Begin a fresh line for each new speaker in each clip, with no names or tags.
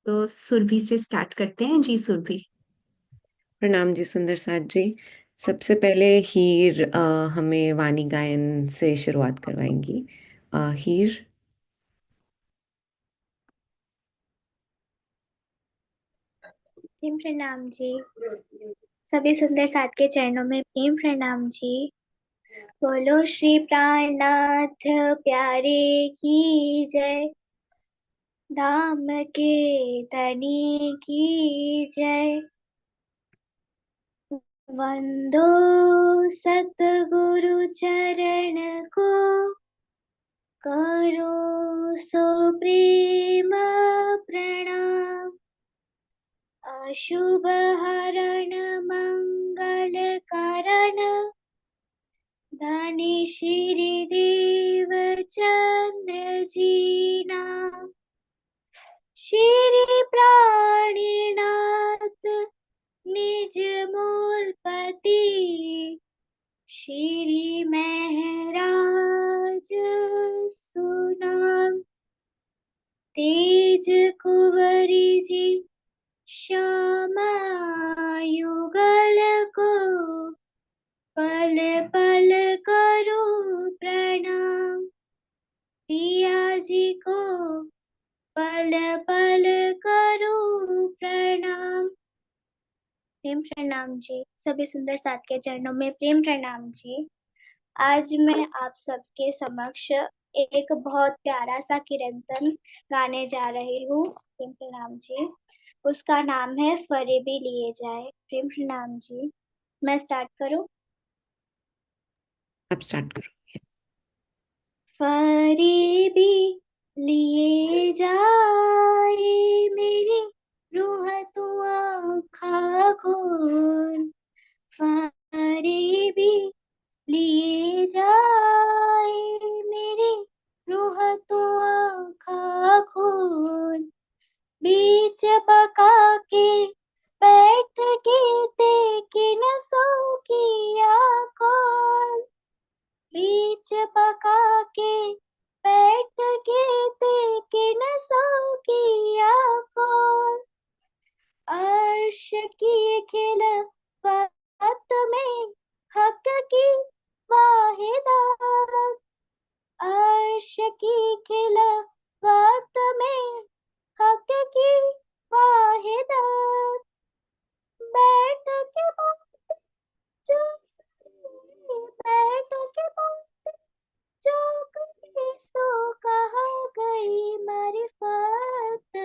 तो सुरभि से स्टार्ट करते हैं। जी सुरभि।
प्रणाम जी सुंदर साथ जी। सबसे पहले हीर हमें वाणी गायन से शुरुआत करवाएंगी। हीर।
प्रेम प्रणाम जी। सभी सुंदर साथ के चरणों में प्रेम प्रणाम जी। बोलो श्री प्राणनाथ प्यारे की जय, धाम के धनी की जय। वंदो सतगुरु चरण को, करो सो प्रेम प्रणाम। अशुभ हरण मंगल कारण, धनी श्री देव चंद्र जी नाम। श्री प्राणीनाथ निज मूलपति, श्री महराज सुनाम। तेज कुंवरी जी श्यामा युगल को, पल पल करो प्रणाम। पिया जी को पल पल करो प्रणाम। प्रेम प्रणाम जी। सभी सुंदर साथ के चरणों में प्रेम प्रणाम जी। आज मैं आप सबके समक्ष एक बहुत प्यारा सा कीर्तन गाने जा रही हूँ। प्रेम प्रणाम जी। उसका नाम है फरेबी लिए जाए। प्रेम प्रणाम जी। मैं स्टार्ट करूँ?
आप स्टार्ट करो।
फरेबी लिए जाए मेरी रूह तू आँखा खोल। फरेबी लिए जाए मेरी रूह तू आँखा खोल। बीच बका के बैठ गीते किन सो किया कौन। बीच बका के बैठ गीते किन सो किया कौन। अर्श की खिलफत में हक की वाहिदात। अर्श की खिलफत में हक की वाहिदात। बैठ के बात जो, बैठ के बात जो कभी सो कहा गई मारिफत।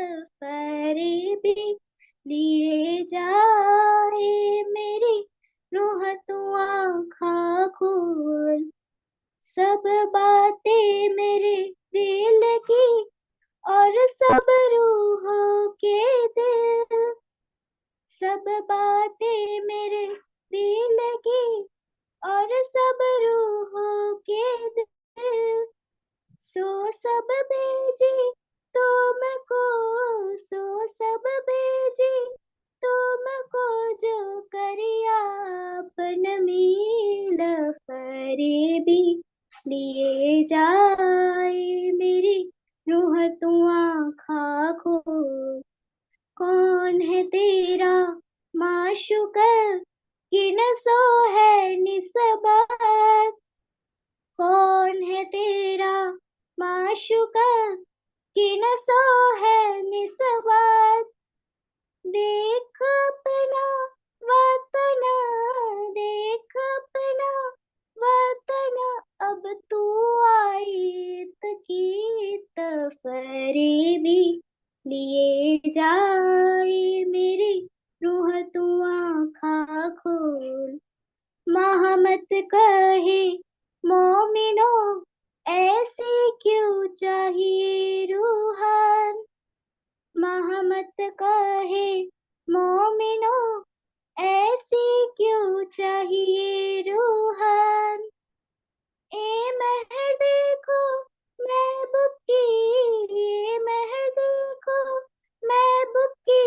फरेबी लिए जाए मेरी रूह तू आँखा खोल। सब बातें मेरे दिल की और सब रूहों के दिल। सब बातें मेरे दिल की और सब रूहों के दिल। सो सब भेजी तुमको, सो सब भेजी तुमको जो करिया अपन मील। फरेबी लिए जाए मेरी रूह तू आँखा खोल। कौन है तेरा माशूक, किन सो है निस्बत। कौन है तेरा माशूक, किन सो है निस्बत। देख अपना वतन, देख अपना वतन, अब तू आयत की फरेबी लिए जाए मेरी रूह तू आँखा खोल। महमत कहे मोमिनो ऐसी क्यों चाहिए रूहान। महमत कहे मोमिनो ऐसी क्यों चाहिए रूहान। ए महर देखो महबूब की, ए महर देखो महबूब की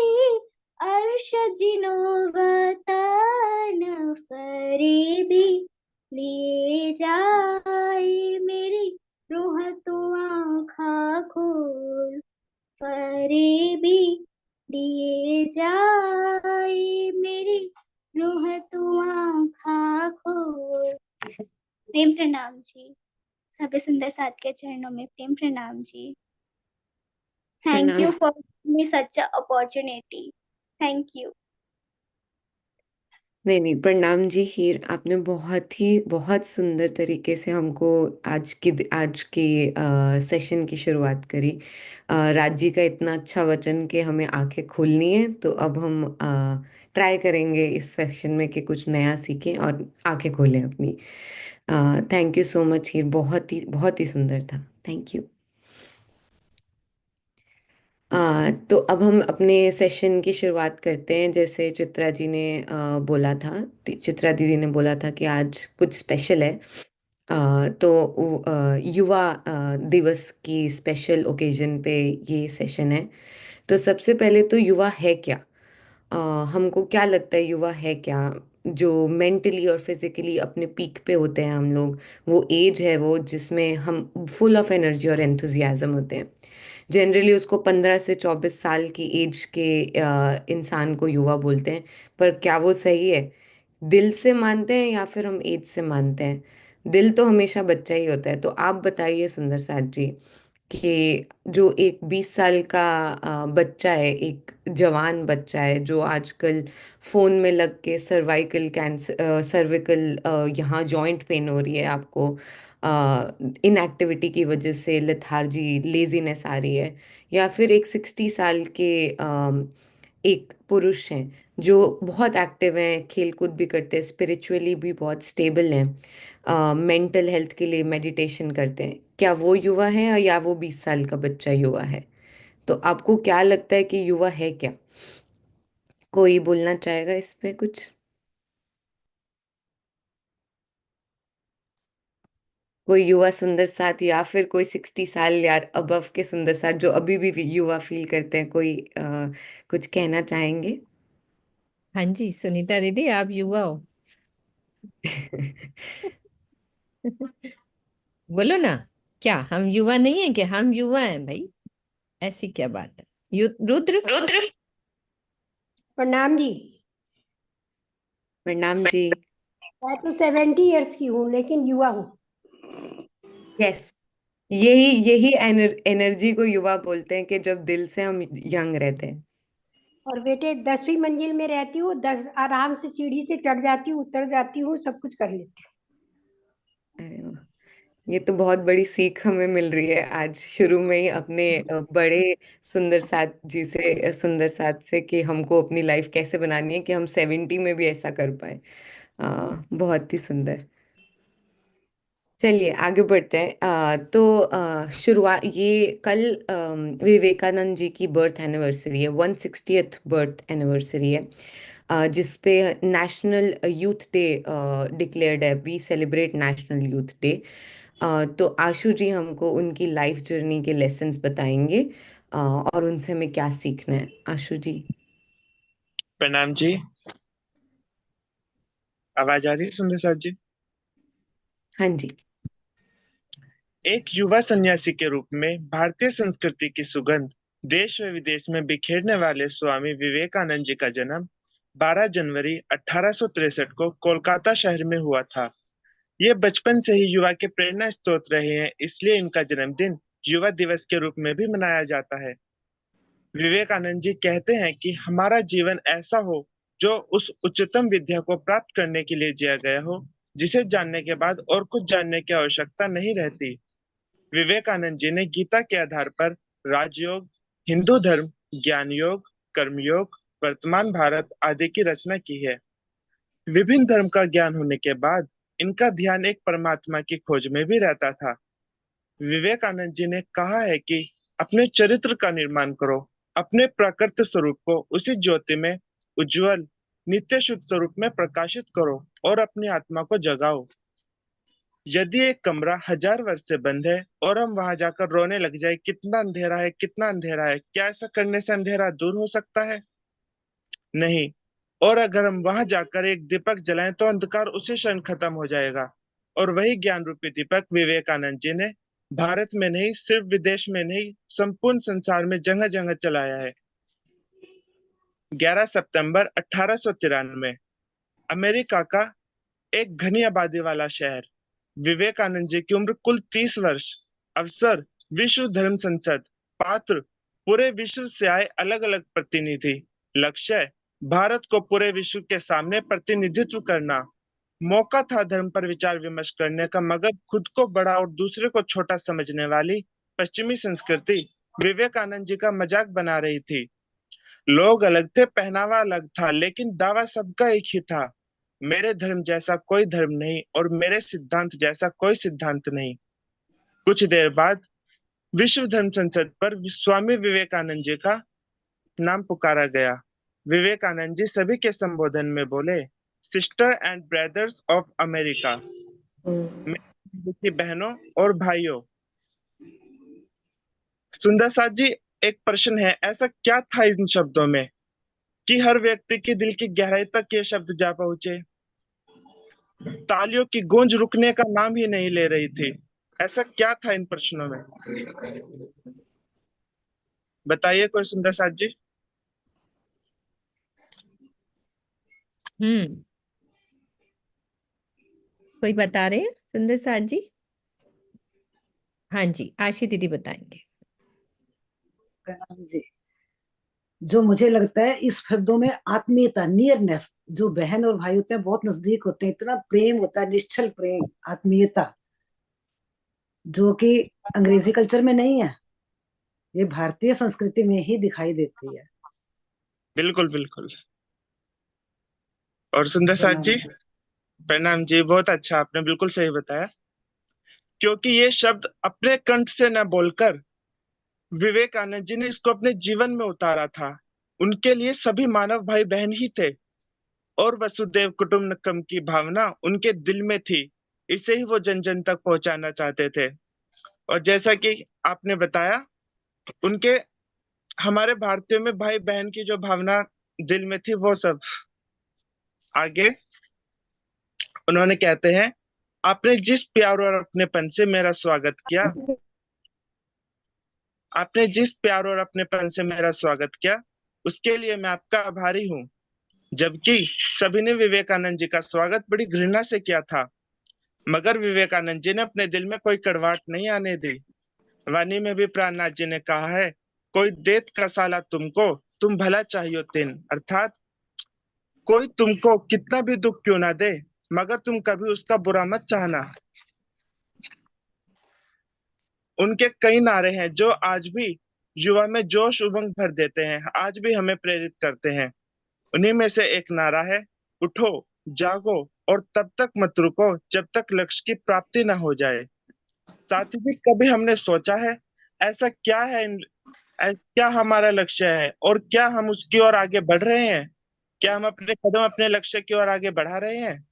अर्श जिनो वतन। फरेबी लिए जाए मेरी रूह तू आँखा खोल। फरेबी लिए जाए मेरी रूह तू आँखा खोल। प्रेम प्रणाम जी। सभी सुंदर साथ के चरणों में प्रेम प्रणाम जी। थैंक
प्रणाम।
You for me such a opportunity. Thank you.
नहीं नहीं, प्रणाम जी हीर, आपने बहुत सुंदर तरीके से हमको आज की सेशन की शुरुआत करी। राज जी का इतना अच्छा वचन कि हमें आंखें खोलनी है, तो अब हम ट्राई करेंगे इस सेशन में कि कुछ नया सीखें और आंखें खोलें अपनी। थैंक यू सो मच हीर, बहुत ही सुंदर था। Thank you. तो अब हम अपने सेशन की शुरुआत करते हैं। जैसे चित्रा जी ने बोला था, चित्रा दीदी ने बोला था कि आज कुछ स्पेशल है। युवा दिवस की स्पेशल ओकेजन पे ये सेशन है। तो सबसे पहले तो युवा है क्या? अ, हमको क्या लगता है युवा है क्या? जो मेंटली और फिजिकली अपने पीक पे होते हैं हम लोग, वो एज है वो जिसमें हम फुल ऑफ एनर्जी और एंथुजियाज्म होते हैं। जनरली उसको 15 से 24 साल की एज के इंसान को युवा बोलते हैं। पर क्या वो सही है? दिल से मानते हैं या फिर हम एज से मानते हैं? दिल तो हमेशा बच्चा ही होता है। तो आप बताइए सुंदर साथ जी कि जो एक 20 साल का बच्चा है, एक जवान बच्चा है जो आजकल फोन में लग के सर्विकल यहाँ जॉइंट पेन हो रही है आपको, इनएक्टिविटी की वजह से लेथार्जी लेजीनेस आ रही है, या फिर एक 60 साल के एक पुरुष हैं जो बहुत एक्टिव हैं, खेल कूद भी करते हैं, स्पिरिचुअली भी बहुत स्टेबल हैं, मेंटल हेल्थ के लिए मेडिटेशन करते हैं, क्या वो युवा है या वो 20 साल का बच्चा युवा है? तो आपको क्या लगता है कि युवा है क्या? कोई बोलना चाहेगा इस पे कुछ? कोई युवा सुंदर साथ या फिर कोई 60 साल या अबव के सुंदर साथ जो अभी भी युवा फील करते हैं, कोई कुछ कहना चाहेंगे?
हाँ जी, सुनीता दीदी आप युवा हो। बोलो ना, क्या हम युवा नहीं है? क्या हम युवा हैं भाई? ऐसी क्या बात है? रुद्र।
रुद्र।
प्रणाम जी।
प्रणाम जी।
मैं तो 70 ईयर्स की हूँ लेकिन युवा हूँ।
यस, यही यही एनर्जी को युवा बोलते हैं कि जब दिल से हम यंग रहते हैं।
और बेटे 10वीं मंजिल में रहती हूँ, 10 आराम से सीढ़ी से चढ़ जाती हूँ, उतर जाती हूँ, सब कुछ कर लेती हूँ।
अरे वाह, ये तो बहुत बड़ी सीख हमें मिल रही है आज शुरू में ही अपने बड़े सुंदर साथ जी से, सुंदर साथ से, कि हमको अपनी लाइफ कैसे बनानी है कि हम 70 में भी ऐसा कर पाए। बहुत ही सुंदर। चलिए आगे बढ़ते हैं। शुरुआत, ये कल विवेकानंद जी की बर्थ एनिवर्सरी है, 160th बर्थ एनिवर्सरी है, जिस पे नेशनल यूथ डे डिक्लेयर्ड है। We celebrate national youth day. तो आशु जी हमको उनकी लाइफ जर्नी के लेसन्स बताएंगे, और उनसे हमें क्या सीखना है। आशु जी।
प्रणाम जी। आवाज आ रही है सुंदर साथ जी?
हाँ जी।
एक युवा सन्यासी के रूप में भारतीय संस्कृति की सुगंध देश व विदेश में बिखेरने वाले स्वामी विवेकानंद जी का जन्म 12 जनवरी 1863 को कोलकाता शहर में हुआ था। ये बचपन से ही युवा के प्रेरणा स्रोत रहे हैं, इसलिए इनका जन्मदिन युवा दिवस के रूप में भी मनाया जाता है। विवेकानंद जी कहते हैं कि हमारा जीवन ऐसा हो जो उस उच्चतम विद्या को प्राप्त करने के लिए जिया गया हो, जिसे जानने के बाद और कुछ जानने की आवश्यकता नहीं रहती। विवेकानंद जी ने गीता के आधार पर राजयोग, हिंदू धर्म, ज्ञान योग, कर्मयोग, वर्तमान भारत आदि की रचना की है। विभिन्न धर्म का ज्ञान होने के बाद इनका ध्यान एक परमात्मा की खोज में भी रहता था। विवेकानंद जी ने कहा है कि अपने चरित्र का निर्माण करो, अपने प्राकृत स्वरूप को उसी ज्योति में उज्जवल नित्य शुद्ध स्वरूप में प्रकाशित करो और अपनी आत्मा को जगाओ। यदि एक कमरा 1000 वर्ष से बंद है और हम वहां जाकर रोने लग जाए, कितना अंधेरा है, कितना अंधेरा है, क्या ऐसा करने से अंधेरा दूर हो सकता है? नहीं। और अगर हम वहां जाकर एक दीपक जलाएं तो अंधकार उसी क्षण खत्म हो जाएगा। और वही ज्ञान रूपी दीपक विवेकानंद जी ने भारत में नहीं, सिर्फ विदेश में नहीं, संपूर्ण संसार में जगह जगह चलाया है। 11 सितंबर 1893 अमेरिका का एक घनी आबादी वाला शहर। विवेकानंद जी की उम्र कुल 30 वर्ष। अवसर विश्व धर्म संसद। पात्र पूरे विश्व से आए अलग अलग प्रतिनिधि। लक्ष्य भारत को पूरे विश्व के सामने प्रतिनिधित्व करना। मौका था धर्म पर विचार विमर्श करने का, मगर खुद को बड़ा और दूसरे को छोटा समझने वाली पश्चिमी संस्कृति विवेकानंद जी का मजाक बना रही थी। लोग अलग थे, पहनावा अलग था, लेकिन दावा सबका एक ही था, मेरे धर्म जैसा कोई धर्म नहीं और मेरे सिद्धांत जैसा कोई सिद्धांत नहीं। कुछ देर बाद विश्व धर्म संसद पर स्वामी विवेकानंद जी का नाम पुकारा गया। विवेकानंद जी सभी के संबोधन में बोले, sister and brothers of America, मेरी बहनों और भाइयों। सुंदर साथ जी, एक प्रश्न है, ऐसा क्या था इन शब्दों में कि हर व्यक्ति की दिल की गहराई तक ये शब्द जा पहुंचे? तालियों की गूंज रुकने का नाम ही नहीं ले रही थी। ऐसा क्या था इन प्रश्नों में? बताइए कोई, सुंदर साथ जी।
हम्म कोई बता रहे हैं सुंदर साथ जी? हाँ जी, आशी दीदी बताएंगे।
प्रणाम जी। जो मुझे लगता है इस शब्दों में आत्मीयता, नियरनेस, जो बहन और भाई होते हैं बहुत नजदीक होते हैं, इतना प्रेम होता है, निश्चल प्रेम, आत्मीयता, जो कि अंग्रेजी कल्चर में नहीं है, ये भारतीय संस्कृति में ही दिखाई देती है।
बिल्कुल बिल्कुल। और सुंदर साथ
प्रणाम
जी?
जी।
प्रणाम जी, बहुत अच्छा, आपने बिल्कुल सही बताया। क्योंकि ये शब्द अपने कंठ से न बोलकर विवेकानंद जी ने इसको अपने जीवन में उतारा था। उनके लिए सभी मानव भाई बहन ही थे और वसुदेव कुटुंबकम की भावना उनके दिल में थी। इसे ही वो जन जन तक पहुंचाना चाहते थे। और जैसा कि आपने बताया, उनके हमारे भारतीयों में भाई बहन की जो भावना दिल में थी, वो सब आगे उन्होंने कहते हैं, आपने जिस प्यार और अपनेपन से मेरा स्वागत किया, आपने जिस प्यार और अपनेपन से मेरा स्वागत किया, उसके लिए मैं आपका आभारी हूँ। जबकि सभी ने विवेकानंद जी का स्वागत बड़ी घृणा से किया था, मगर विवेकानंद जी ने अपने दिल में कोई कड़वाहट नहीं आने दी। वाणी में भी प्राणनाथ जी ने कहा है, कोई देत का साला तुमको, तुम भला चाहिए तीन। अर्थात कोई तुमको कितना भी दुख क्यों ना दे, मगर तुम कभी उसका बुरा मत चाहना। उनके कई नारे हैं जो आज भी युवा में जोश उमंग भर देते हैं, आज भी हमें प्रेरित करते हैं। उन्हीं में से एक नारा है, उठो, जागो और तब तक मत रुको जब तक लक्ष्य की प्राप्ति न हो जाए। साथ ही कभी हमने सोचा है ऐसा क्या है, क्या हमारा लक्ष्य है और क्या हम उसकी ओर आगे बढ़ रहे हैं? क्या हम अपने कदम अपने लक्ष्य की ओर आगे बढ़ा रहे हैं?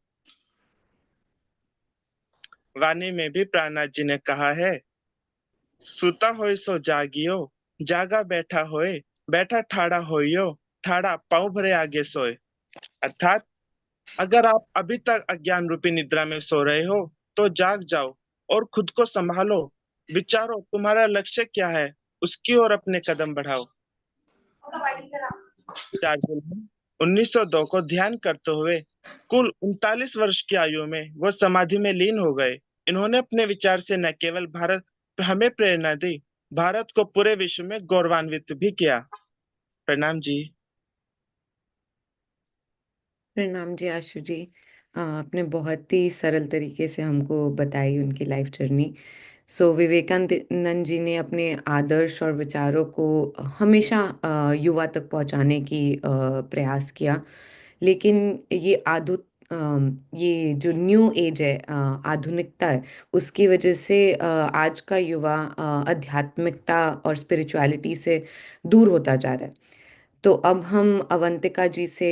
वाणी में भी प्राणनाथ जी ने कहा है, सुता होय सो जागियो, जागा बैठा होए, बैठा ठाड़ा होइयो, ठाड़ा पांव भरे आगे सोए। अर्थात अगर आप अभी तक अज्ञान रूपी निद्रा में सो रहे हो तो जाग जाओ और खुद को संभालो, विचारो तुम्हारा लक्ष्य क्या है, उसकी ओर अपने कदम बढ़ाओ। 4 जुलाई 1902 को ध्यान करते हुए कुल 39 वर्ष की आयु में वो समाधि में लीन हो गए। इन्होंने अपने विचार से न केवल भारत हमें प्रेरणा दी, भारत को पूरे विश्व में गौरवान्वित भी किया। प्रणाम जी।
प्रणाम जी आशु जी। आपने बहुत ही सरल तरीके से हमको बताई उनकी लाइफ जर्नी। विवेकानंद जी ने अपने आदर्श और विचारों को हमेशा युवा तक पहुंचाने की प्रयास किया। लेकिन ये जो न्यू एज है, आधुनिकता है, उसकी वजह से आज का युवा आध्यात्मिकता और स्पिरिचुअलिटी से दूर होता जा रहा है। तो अब हम अवंतिका जी से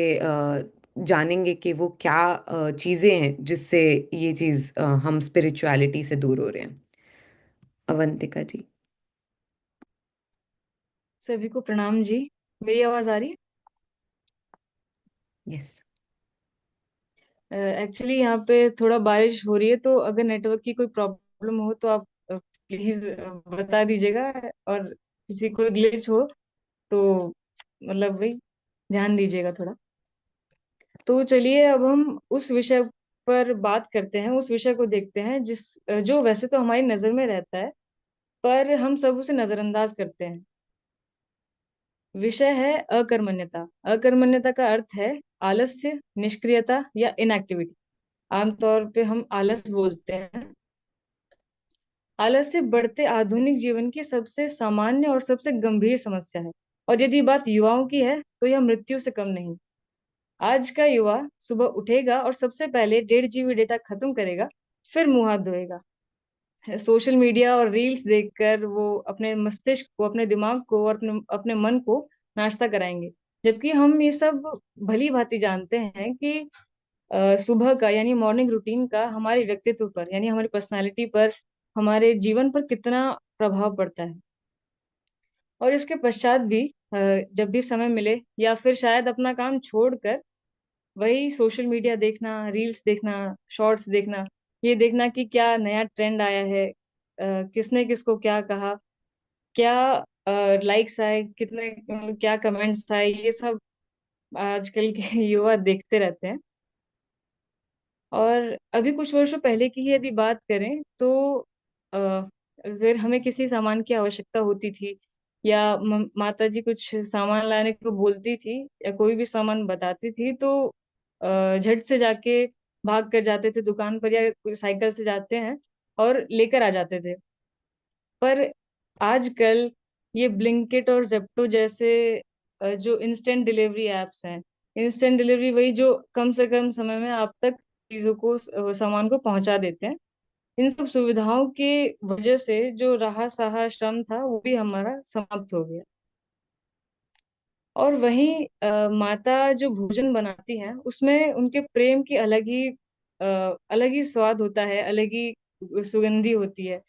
जानेंगे कि वो क्या चीज़ें हैं जिससे ये चीज़ हम स्पिरिचुअलिटी से दूर हो रहे हैं। अवंतिका जी।
सभी को प्रणाम जी। मेरी आवाज आ रही है?
यस।
एक्चुअली यहाँ पे थोड़ा बारिश हो रही है, तो अगर नेटवर्क की कोई प्रॉब्लम हो तो आप प्लीज बता दीजिएगा, और किसी को ग्लिच हो तो मतलब वही ध्यान दीजिएगा थोड़ा। तो चलिए अब हम उस विषय पर बात करते हैं, उस विषय को देखते हैं जो वैसे तो हमारी नजर में रहता है पर हम सब उसे नजरअंदाज करते हैं। विषय है अकर्मण्यता। अकर्मण्यता का अर्थ है आलस्य, निष्क्रियता या इनएक्टिविटी। आमतौर पे हम आलस बोलते हैं। आलस्य बढ़ते आधुनिक जीवन की सबसे सामान्य और सबसे गंभीर समस्या है, और यदि बात युवाओं की है तो यह मृत्यु से कम नहीं। आज का युवा सुबह उठेगा और सबसे पहले 1.5 GB डेटा खत्म करेगा, फिर मुंह हाथ धोएगा। सोशल मीडिया और रील्स देखकर वो अपने मस्तिष्क को, अपने दिमाग को और अपने अपने मन को नाश्ता कराएंगे, जबकि हम ये सब भली भांति जानते हैं कि सुबह का यानी मॉर्निंग रूटीन का हमारे व्यक्तित्व पर यानी हमारी पर्सनालिटी पर, हमारे जीवन पर कितना प्रभाव पड़ता है। और इसके पश्चात भी जब भी समय मिले या फिर शायद अपना काम छोड़कर वही सोशल मीडिया देखना, रील्स देखना, शॉर्ट्स देखना, ये देखना कि क्या नया ट्रेंड आया है, किसने किसको क्या कहा, क्या लाइक्स आए, कितने क्या कमेंट्स आए, ये सब आजकल के युवा देखते रहते हैं। और अभी कुछ वर्षों पहले की ही यदि बात करें तो अ, अगर हमें किसी सामान की आवश्यकता होती थी या माता जी कुछ सामान लाने को बोलती थी या कोई भी सामान बताती थी तो झट से जाके भाग कर जाते थे दुकान पर या कोई साइकिल से जाते हैं और लेकर आ जाते थे। पर आजकल ये ब्लिंकिट और जेप्टो जैसे जो इंस्टेंट डिलीवरी एप्स हैं, इंस्टेंट डिलीवरी वही जो कम से कम समय में आप तक चीजों को, सामान को पहुंचा देते हैं। इन सब सुविधाओं के वजह से जो रहा सहा श्रम था वो भी हमारा समाप्त हो गया। और वहीं माता जो भोजन बनाती हैं उसमें उनके प्रेम की अलग ही स्वाद होता है, अलग ही सुगंधी होती है।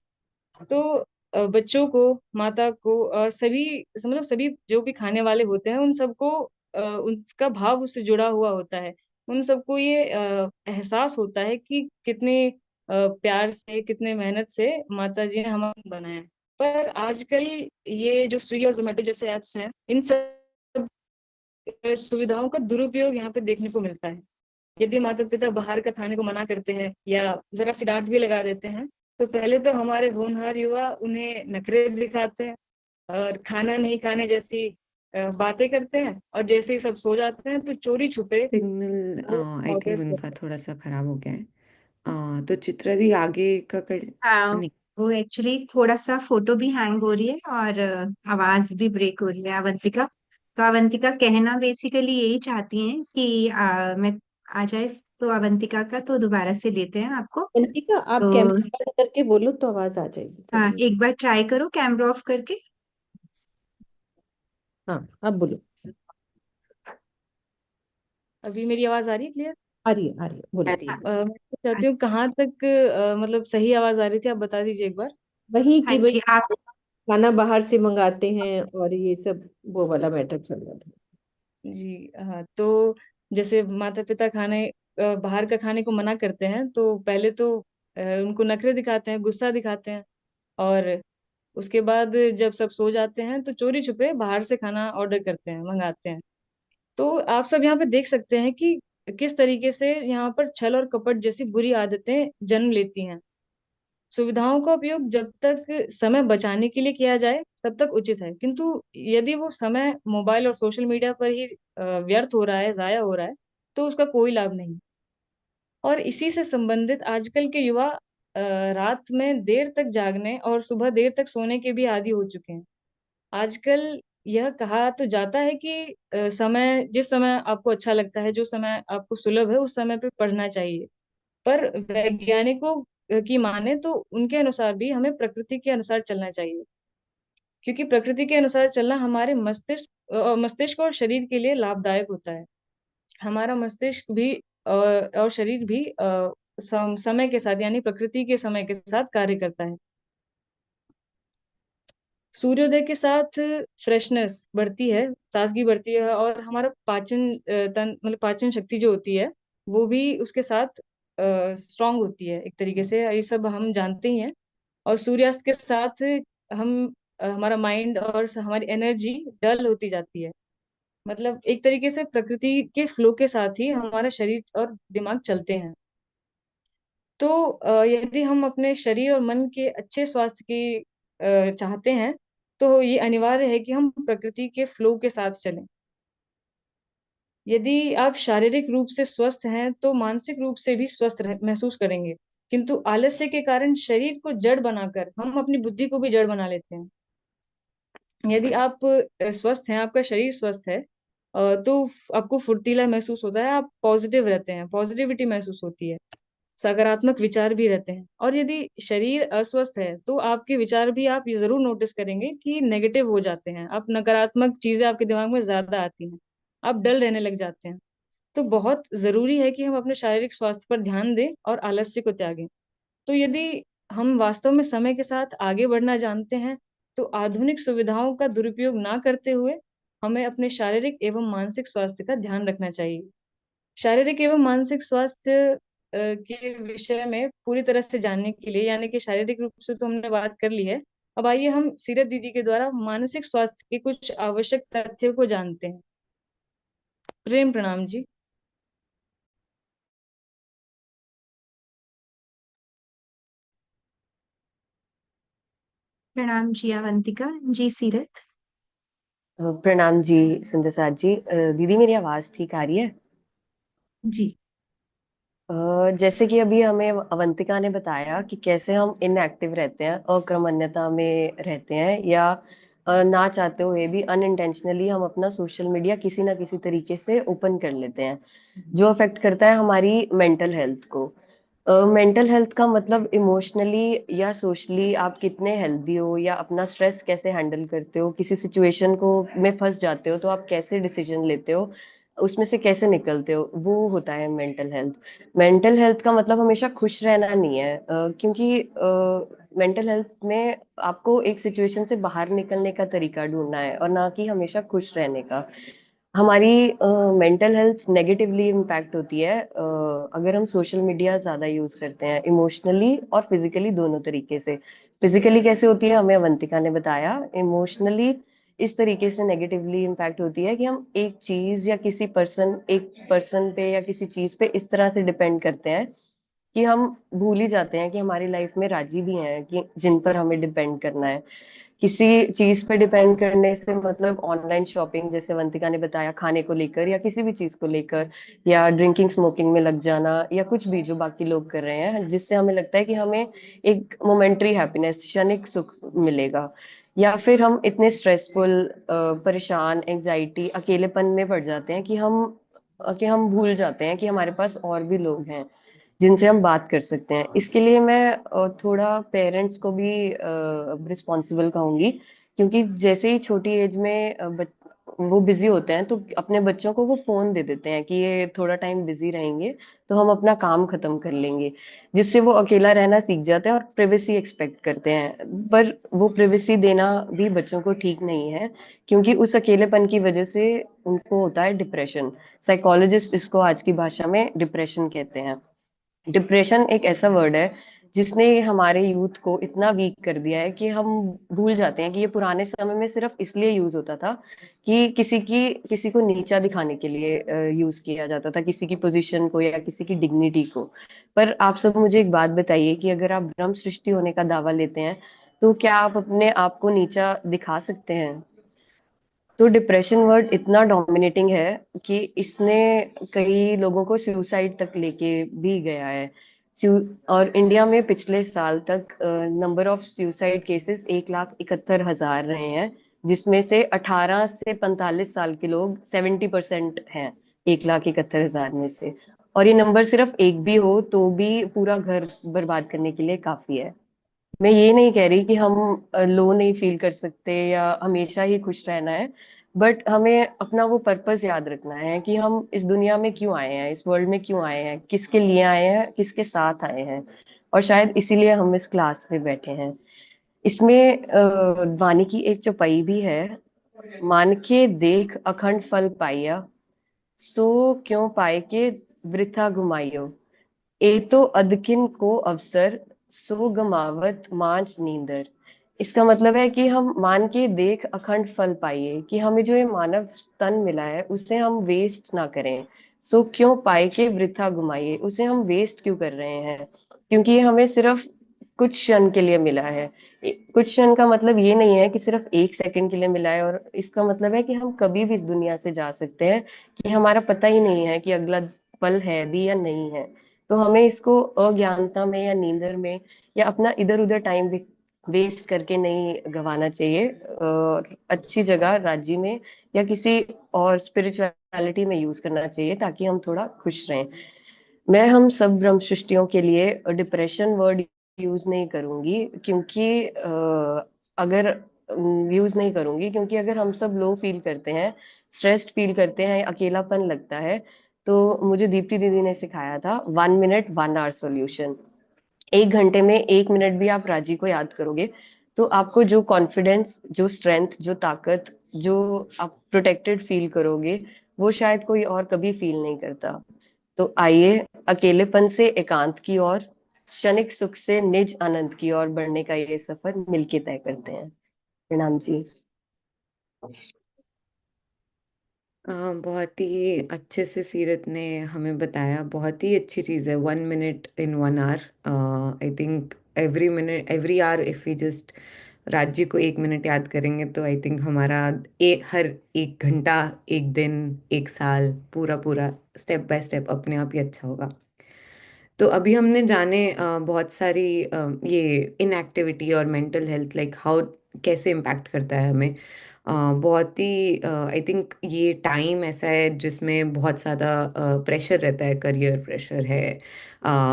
तो बच्चों को, माता को, सभी मतलब सभी जो भी खाने वाले होते हैं उन सबको उनका भाव उससे जुड़ा हुआ होता है। उन सबको ये एहसास होता है कि कितने प्यार से, कितने मेहनत से माता जी ने हमें बनाया है। पर आजकल ये जो स्विगी और जोमेटो जैसे ऐप्स हैं, इन सब सुविधाओं का दुरुपयोग यहाँ पे देखने को मिलता है। यदि माता पिता बाहर का खाने को मना करते हैं या जरा सी डांट भी लगा देते हैं तो पहले तो हमारे होनहार युवा उन्हें नखरे दिखाते हैं और खाना नहीं खाने जैसी बातें करते हैं, और जैसे ही सब सो जाते हैं तो चोरी छुपे
सिग्नल
वो
आई थिंक
ऑर्डर्स
उनका
करते
थोड़ा सा खराब हो गया है। तो चित्रा दी आगे का कर
हाँ,
नहीं।
वो एक्चुअली थोड़ा सा फोटो भी हैंग हो रही है और आवाज भी ब्रेक हो रही है अवंतिका। तो अवंतिका कहना बेसिकली यही चाहती हैं कि मैं आ जाए। तो अवंतिका का तो दोबारा से लेते हैं आपको।
अवंतिका, आप
तो
कैमरा बंद करके बोलो तो आवाज आ जाएगी
हाँ,
थोड़ी।
एक बार ट्राई करो कैमरा ऑफ करके।
हाँ, अब बोलो।
अभी मेरी आवाज आ रही है क्लियर?
आ रही है, आ रही है, बोलो।
मैं पूछना चाहती हूँ कहाँ तक मतलब सही आवाज आ रही थी, आप बता दीजिए एक बार।
वही
हाँ
कि भाई
जी, आप
खाना बाहर से मंगाते हैं और ये सब, वो वाला मैटर चल रहा था।
जी हाँ, तो जैसे माता पिता बाहर का खाने को मना करते हैं तो पहले तो उनको नखरे दिखाते हैं, गुस्सा दिखाते हैं, और उसके बाद जब सब सो जाते हैं तो चोरी छुपे बाहर से खाना ऑर्डर करते हैं, मंगाते हैं। तो आप सब यहाँ पे देख सकते हैं कि किस तरीके से यहाँ पर छल और कपट जैसी बुरी आदतें जन्म लेती हैं। सुविधाओं का उपयोग जब तक समय बचाने के लिए किया जाए तब तक उचित है, किंतु यदि वो समय मोबाइल और सोशल मीडिया पर ही व्यर्थ हो रहा है, जाया हो रहा है, तो उसका कोई लाभ नहीं। और इसी से संबंधित आजकल के युवा रात में देर तक जागने और सुबह देर तक सोने के भी आदी हो चुके हैं। आजकल यह कहा तो जाता है कि जिस समय आपको अच्छा लगता है, जो समय आपको सुलभ है, उस समय पे पढ़ना चाहिए। पर वैज्ञानिकों की माने तो उनके अनुसार भी हमें प्रकृति के अनुसार चलना चाहिए, क्योंकि प्रकृति के अनुसार चलना हमारे मस्तिष्क और शरीर के लिए लाभदायक होता है। हमारा मस्तिष्क भी और शरीर भी समय के साथ यानी प्रकृति के समय के साथ कार्य करता है। सूर्योदय के साथ फ्रेशनेस बढ़ती है, ताजगी बढ़ती है, और हमारा मतलब पाचन शक्ति जो होती है वो भी उसके साथ स्ट्रांग होती है एक तरीके से, ये सब हम जानते ही हैं। और सूर्यास्त के साथ हमारा माइंड और हमारी एनर्जी डल होती जाती है। मतलब एक तरीके से प्रकृति के फ्लो के साथ ही हमारा शरीर और दिमाग चलते हैं। तो यदि हम अपने शरीर और मन के अच्छे स्वास्थ्य की चाहते हैं, तो ये अनिवार्य है कि हम प्रकृति के फ्लो के साथ चलें। यदि आप शारीरिक रूप से स्वस्थ हैं, तो मानसिक रूप से भी स्वस्थ महसूस करेंगे। किंतु आलस्य के कारण शरीर को जड़ बनाकर हम अपनी बुद्धि को भी जड़ बना लेते हैं। यदि आप स्वस्थ हैं, आपका शरीर स्वस्थ है, तो आपको फुर्तीला महसूस होता है, आप पॉजिटिव रहते हैं, पॉजिटिविटी महसूस होती है, सकारात्मक विचार भी रहते हैं। और यदि शरीर अस्वस्थ है, तो आपके विचार भी आप ये जरूर नोटिस करेंगे कि नेगेटिव हो जाते हैं, आप नकारात्मक चीजें आपके दिमाग में ज्यादा आती हैं, आप डल रहने लग जाते हैं। तो बहुत जरूरी है कि हम अपने शारीरिक स्वास्थ्य पर ध्यान दें और आलस्य को त्यागें। तो यदि हम वास्तव में समय के साथ आगे बढ़ना जानते हैं, तो आधुनिक सुविधाओं का दुरुपयोग ना करते हुए हमें अपने शारीरिक एवं मानसिक स्वास्थ्य का ध्यान रखना चाहिए। शारीरिक एवं मानसिक स्वास्थ्य के विषय में पूरी तरह से जानने के लिए, यानी कि शारीरिक रूप से तो हमने बात कर ली है, अब आइए हम सीरत दीदी के द्वारा मानसिक स्वास्थ्य के कुछ आवश्यक तथ्यों को जानते हैं। प्रेम प्रणाम जी।
प्रणाम जी अवंतिका। जी सीरत।
प्रणाम जी सुंदर साथ जी। दीदी मेरी आवाज ठीक आ रही है?
जी।
जैसे कि अभी हमें अवंतिका ने बताया कि कैसे हम इनएक्टिव रहते हैं, अकर्मण्यता में रहते हैं, या ना चाहते हुए भी अनइंटेंशनली हम अपना सोशल मीडिया किसी ना किसी तरीके से ओपन कर लेते हैं, जो अफेक्ट करता है हमारी मेंटल हेल्थ को। मेंटल हेल्थ का मतलब इमोशनली या सोशली आप कितने हेल्दी हो, या अपना स्ट्रेस कैसे हैंडल करते हो, किसी सिचुएशन को में फंस जाते हो तो आप कैसे डिसीजन लेते हो, उसमें से कैसे निकलते हो, वो होता है मेंटल हेल्थ। मेंटल हेल्थ का मतलब हमेशा खुश रहना नहीं है, क्योंकि मेंटल हेल्थ में आपको एक सिचुएशन से बाहर निकलने का तरीका ढूंढना है, और ना कि हमेशा खुश रहने का। हमारी मेंटल हेल्थ नेगेटिवली इम्पैक्ट होती है अगर हम सोशल मीडिया ज़्यादा यूज़ करते हैं, इमोशनली और फिजिकली दोनों तरीके से। फिजिकली कैसे होती है हमें अवंतिका ने बताया। इमोशनली इस तरीके से नेगेटिवली इम्पैक्ट होती है कि हम एक चीज़ या किसी पर्सन, एक पर्सन पे या किसी चीज़ पे इस तरह से डिपेंड करते हैं कि हम भूल ही जाते हैं कि हमारी लाइफ में राजी भी हैं कि जिन पर हमें डिपेंड करना है। किसी चीज पे डिपेंड करने से मतलब ऑनलाइन शॉपिंग, जैसे वंतिका ने बताया, खाने को लेकर या किसी भी चीज को लेकर, या ड्रिंकिंग स्मोकिंग में लग जाना, या कुछ भी जो बाकी लोग कर रहे हैं, जिससे हमें लगता है कि हमें एक मोमेंट्री हैप्पीनेस, क्षणिक सुख मिलेगा। या फिर हम इतने स्ट्रेसफुल, परेशान, एंजाइटी, अकेलेपन में पड़ जाते हैं कि हम भूल जाते हैं कि हमारे पास और भी लोग हैं जिनसे हम बात कर सकते हैं। इसके लिए मैं थोड़ा पेरेंट्स को भी रिस्पॉन्सिबल कहूंगी, क्योंकि जैसे ही छोटी एज में वो बिजी होते हैं तो अपने बच्चों को वो फोन दे देते हैं कि ये थोड़ा टाइम बिजी रहेंगे तो हम अपना काम खत्म कर लेंगे, जिससे वो अकेला रहना सीख जाते हैं और प्रिवेसी एक्सपेक्ट करते हैं। पर वो प्रिवेसी देना भी बच्चों को ठीक नहीं है, क्योंकि उस अकेलेपन की वजह से उनको होता है डिप्रेशन। साइकोलॉजिस्ट इसको आज की भाषा में डिप्रेशन कहते हैं। डिप्रेशन एक ऐसा वर्ड है जिसने हमारे यूथ को इतना वीक कर दिया है कि हम भूल जाते हैं कि ये पुराने समय में सिर्फ इसलिए यूज होता था कि किसी को नीचा दिखाने के लिए यूज किया जाता था, किसी की पोजीशन को या किसी की डिग्निटी को। पर आप सब मुझे एक बात बताइए कि अगर आप ब्रह्म सृष्टि होने का दावा लेते हैं, तो क्या आप अपने आप को नीचा दिखा सकते हैं? तो डिप्रेशन वर्ड इतना डोमिनेटिंग है कि इसने कई लोगों को सुसाइड तक लेके भी गया है। और इंडिया में पिछले साल तक नंबर ऑफ सुसाइड केसेस 1,71,000 रहे हैं, जिसमें से 18 से 45 साल के लोग 70% हैं 1,71,000 में से। और ये नंबर सिर्फ एक भी हो तो भी पूरा घर बर्बाद करने के लिए काफी है। मैं ये नहीं कह रही कि हम लो नहीं फील कर सकते या हमेशा ही खुश रहना है, बट हमें अपना वो पर्पस याद रखना है कि हम इस दुनिया में क्यों आए हैं, इस वर्ल्ड में क्यों आए हैं, किसके लिए आए हैं, किसके साथ आए हैं। और शायद इसीलिए हम इस क्लास में बैठे हैं। इसमें वाणी की एक चौपाई भी है। मान के देख अखंड फल पाइया, सो क्यों पाए के वृथा घुमाइयो। ए तो अदकिन को अवसर, सो गमावत मांच नींदर। इसका मतलब है कि हम मान के देख अखंड फल पाइए, कि हमें जो ये मानव तन मिला है उसे हम वेस्ट ना करें। सो क्यों पाए के वृथा घुमाइए, उसे हम वेस्ट क्यों कर रहे हैं? क्योंकि ये हमें सिर्फ कुछ क्षण के लिए मिला है। कुछ क्षण का मतलब ये नहीं है कि सिर्फ 1 सेकंड के लिए मिला है, और इसका मतलब है कि हम कभी भी इस दुनिया से जा सकते हैं, कि हमारा पता ही नहीं है कि अगला पल है भी या नहीं है। तो हमें इसको अज्ञानता में या नींदर में या अपना इधर उधर टाइम वेस्ट करके नहीं गंवाना चाहिए। और अच्छी जगह राज्य में या किसी और स्पिरिचुअलिटी में यूज करना चाहिए, ताकि हम थोड़ा खुश रहें। मैं हम सब ब्रह्म सृष्टियों के लिए डिप्रेशन वर्ड यूज नहीं करूंगी, क्योंकि अगर यूज नहीं करूंगी क्योंकि अगर हम सब लो फील करते हैं, स्ट्रेस्ड फील करते हैं, अकेलापन लगता है, तो मुझे दीप्ति दीदी ने सिखाया था 1 मिनट 1 आवर सॉल्यूशन। 1 घंटे में 1 मिनट भी आप राजी को याद करोगे, तो आपको जो कॉन्फिडेंस, जो स्ट्रेंथ, जो ताकत, जो आप प्रोटेक्टेड फील करोगे, वो शायद कोई और कभी फील नहीं करता। तो आइए अकेलेपन से एकांत की ओर, क्षणिक सुख से निज आनंद की ओर बढ़ने का ये सफर मिलके तय करते हैं। प्रणाम जी।
बहुत ही अच्छे से सीरत ने हमें बताया। बहुत ही अच्छी चीज़ है 1 minute in 1 hour. I think every minute every hour if we just राज्य को 1 मिनट याद करेंगे, तो आई थिंक हमारा हर 1 घंटा, एक दिन, एक साल, पूरा पूरा स्टेप बाय स्टेप अपने आप ही अच्छा होगा। तो अभी हमने जाने बहुत सारी ये इनएक्टिविटी और मेंटल हेल्थ लाइक हाउ कैसे इम्पैक्ट करता है हमें। बहुत ही आई थिंक ये टाइम ऐसा है जिसमें बहुत ज़्यादा प्रेशर रहता है, करियर प्रेशर है,